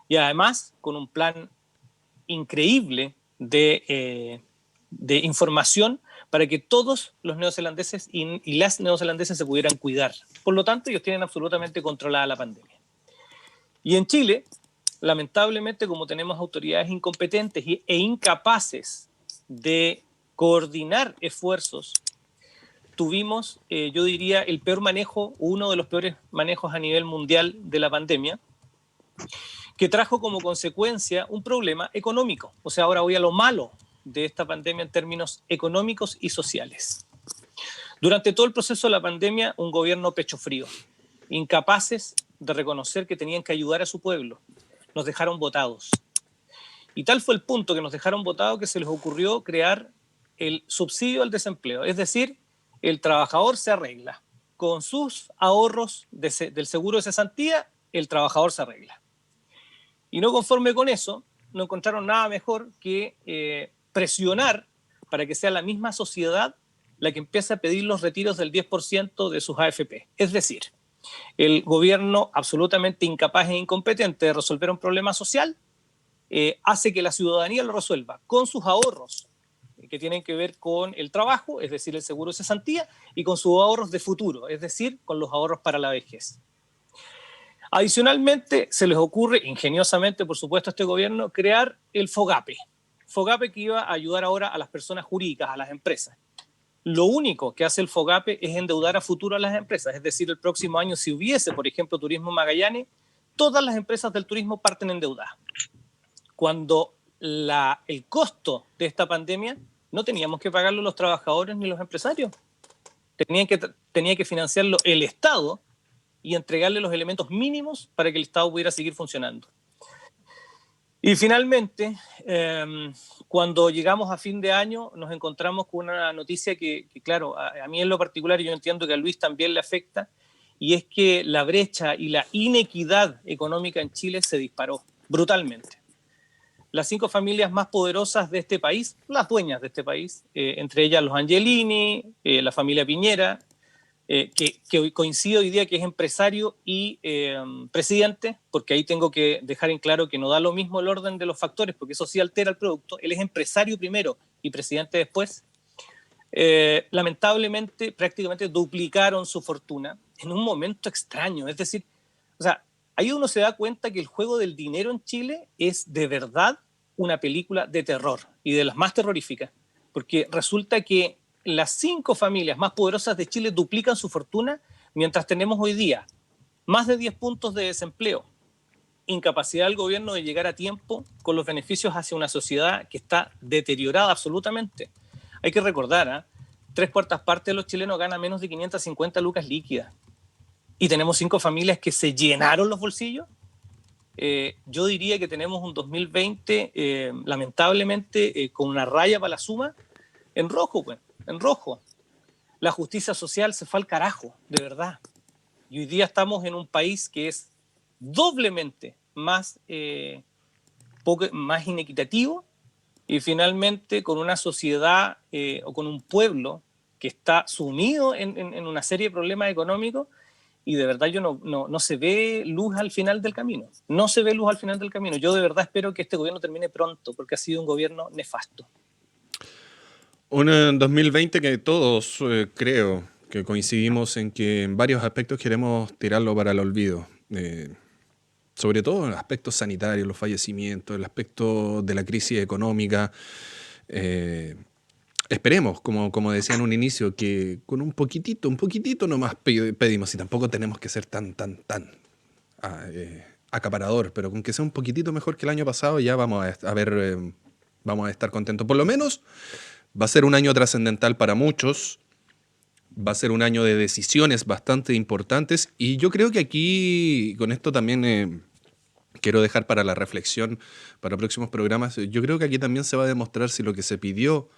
Y además con un plan increíble de información para que todos los neozelandeses y las neozelandesas se pudieran cuidar. Por lo tanto, ellos tienen absolutamente controlada la pandemia. Y en Chile, lamentablemente, como tenemos autoridades incompetentes e incapaces de coordinar esfuerzos, tuvimos, yo diría, el peor manejo, uno de los peores manejos a nivel mundial de la pandemia, que trajo como consecuencia un problema económico. O sea, ahora voy a lo malo de esta pandemia en términos económicos y sociales. Durante todo el proceso de la pandemia, un gobierno pecho frío, incapaces de reconocer que tenían que ayudar a su pueblo. Nos dejaron botados. Y tal fue el punto que nos dejaron botados que se les ocurrió crear el subsidio al desempleo. Es decir, el trabajador se arregla. Con sus ahorros del seguro de cesantía, el trabajador se arregla. Y no conforme con eso, no encontraron nada mejor que presionar para que sea la misma sociedad la que empiece a pedir los retiros del 10% de sus AFP. Es decir, el gobierno absolutamente incapaz e incompetente de resolver un problema social hace que la ciudadanía lo resuelva con sus ahorros que tienen que ver con el trabajo, es decir, el seguro de cesantía, y con sus ahorros de futuro, es decir, con los ahorros para la vejez. Adicionalmente, se les ocurre, ingeniosamente, por supuesto, a este gobierno, crear el FOGAPE. FOGAPE que iba a ayudar ahora a las personas jurídicas, a las empresas. Lo único que hace el FOGAPE es endeudar a futuro a las empresas. Es decir, el próximo año, si hubiese, por ejemplo, Turismo Magallanes, todas las empresas del turismo parten endeudadas. Cuando el costo de esta pandemia no teníamos que pagarlo los trabajadores ni los empresarios. Tenía que financiarlo el Estado y entregarle los elementos mínimos para que el Estado pudiera seguir funcionando. Y finalmente, cuando llegamos a fin de año, nos encontramos con una noticia que claro, a mí en lo particular, y yo entiendo que a Luis también le afecta, y es que la brecha y la inequidad económica en Chile se disparó brutalmente. las 5 familias más poderosas de este país, las dueñas de este país, entre ellas los Angelini, la familia Piñera, que hoy coincido hoy día que es empresario y presidente, porque ahí tengo que dejar en claro que no da lo mismo el orden de los factores, porque eso sí altera el producto. Él es empresario primero y presidente después. Lamentablemente prácticamente duplicaron su fortuna en un momento extraño. Es decir, o sea, ahí uno se da cuenta que el juego del dinero en Chile es de verdad una película de terror y de las más terroríficas, porque resulta que las 5 familias más poderosas de Chile duplican su fortuna mientras tenemos hoy día más de 10 puntos de desempleo, incapacidad del gobierno de llegar a tiempo con los beneficios hacia una sociedad que está deteriorada absolutamente. Hay que recordar, 3/4 partes de los chilenos ganan menos de 550 lucas líquidas y tenemos 5 familias que se llenaron los bolsillos. Yo diría que tenemos un 2020 lamentablemente con una raya para la suma en rojo, pues, en rojo. La justicia social se fue al carajo, de verdad. Y hoy día estamos en un país que es doblemente más inequitativo y finalmente con una sociedad o con un pueblo que está sumido en una serie de problemas económicos. Y de verdad no se ve luz al final del camino. No se ve luz al final del camino. Yo de verdad espero que este gobierno termine pronto, porque ha sido un gobierno nefasto. Un 2020 que todos creo que coincidimos en que en varios aspectos queremos tirarlo para el olvido. Sobre todo en el aspecto sanitario, los fallecimientos, el aspecto de la crisis económica. Esperemos, como decía en un inicio, que con un poquitito nomás pedimos, y tampoco tenemos que ser tan acaparador, pero con que sea un poquitito mejor que el año pasado ya vamos a estar contentos. Por lo menos va a ser un año trascendental para muchos, va a ser un año de decisiones bastante importantes, y yo creo que aquí, con esto también quiero dejar para la reflexión, para próximos programas, yo creo que aquí también se va a demostrar si lo que se pidió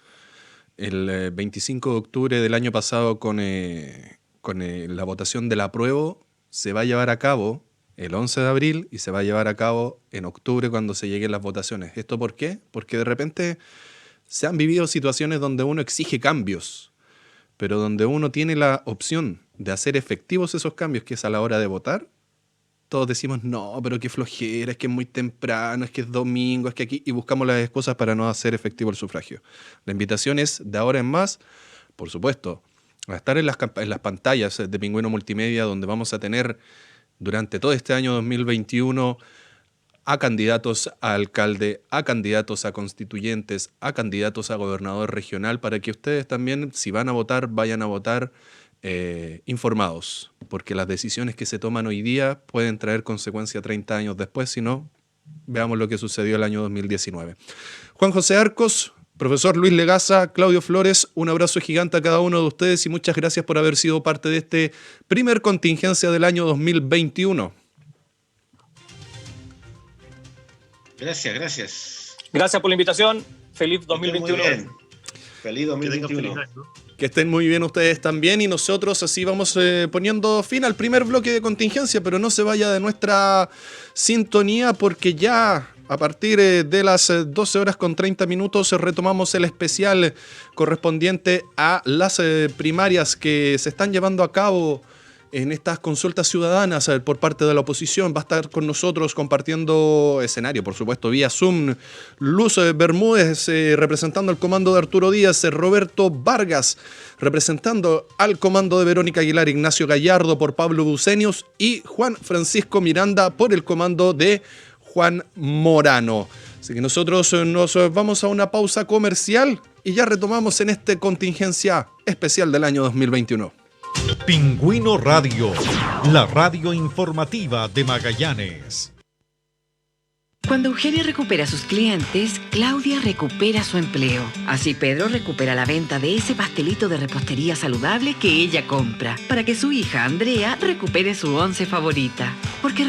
el 25 de octubre del año pasado con la votación del apruebo se va a llevar a cabo el 11 de abril y se va a llevar a cabo en octubre cuando se lleguen las votaciones. ¿Esto por qué? Porque de repente se han vivido situaciones donde uno exige cambios, pero donde uno tiene la opción de hacer efectivos esos cambios, que es a la hora de votar. Todos decimos, no, pero qué flojera, es que es muy temprano, es que es domingo, es que aquí... Y buscamos las excusas para no hacer efectivo el sufragio. La invitación es, de ahora en más, por supuesto, a estar en las pantallas de Pingüino Multimedia, donde vamos a tener durante todo este año 2021 a candidatos a alcalde, a candidatos a constituyentes, a candidatos a gobernador regional, para que ustedes también, si van a votar, vayan a votar informados, porque las decisiones que se toman hoy día pueden traer consecuencias 30 años después. Si no, veamos lo que sucedió el año 2019. Juan José Arcos, profesor Luis Legaza, Claudio Flores, un abrazo gigante a cada uno de ustedes y muchas gracias por haber sido parte de este primer contingencia del año 2021. Gracias. Gracias por la invitación. Feliz 2021. Feliz 2021. Que estén muy bien ustedes también, y nosotros así vamos poniendo fin al primer bloque de contingencia, pero no se vaya de nuestra sintonía, porque ya a partir de las 12:30 retomamos el especial correspondiente a las primarias que se están llevando a cabo en estas consultas ciudadanas por parte de la oposición. Va a estar con nosotros compartiendo escenario, por supuesto, vía Zoom, Luz Bermúdez representando al comando de Arturo Díaz, Roberto Vargas representando al comando de Verónica Aguilar, Ignacio Gallardo por Pablo Bucenius y Juan Francisco Miranda por el comando de Juan Morano. Así que nosotros nos vamos a una pausa comercial y ya retomamos en este contingencia especial del año 2021. Pingüino Radio, la radio informativa de Magallanes. Cuando Eugenia recupera a sus clientes, Claudia recupera su empleo. Así Pedro recupera la venta de ese pastelito de repostería saludable que ella compra, para que su hija Andrea recupere su once favorita. Porque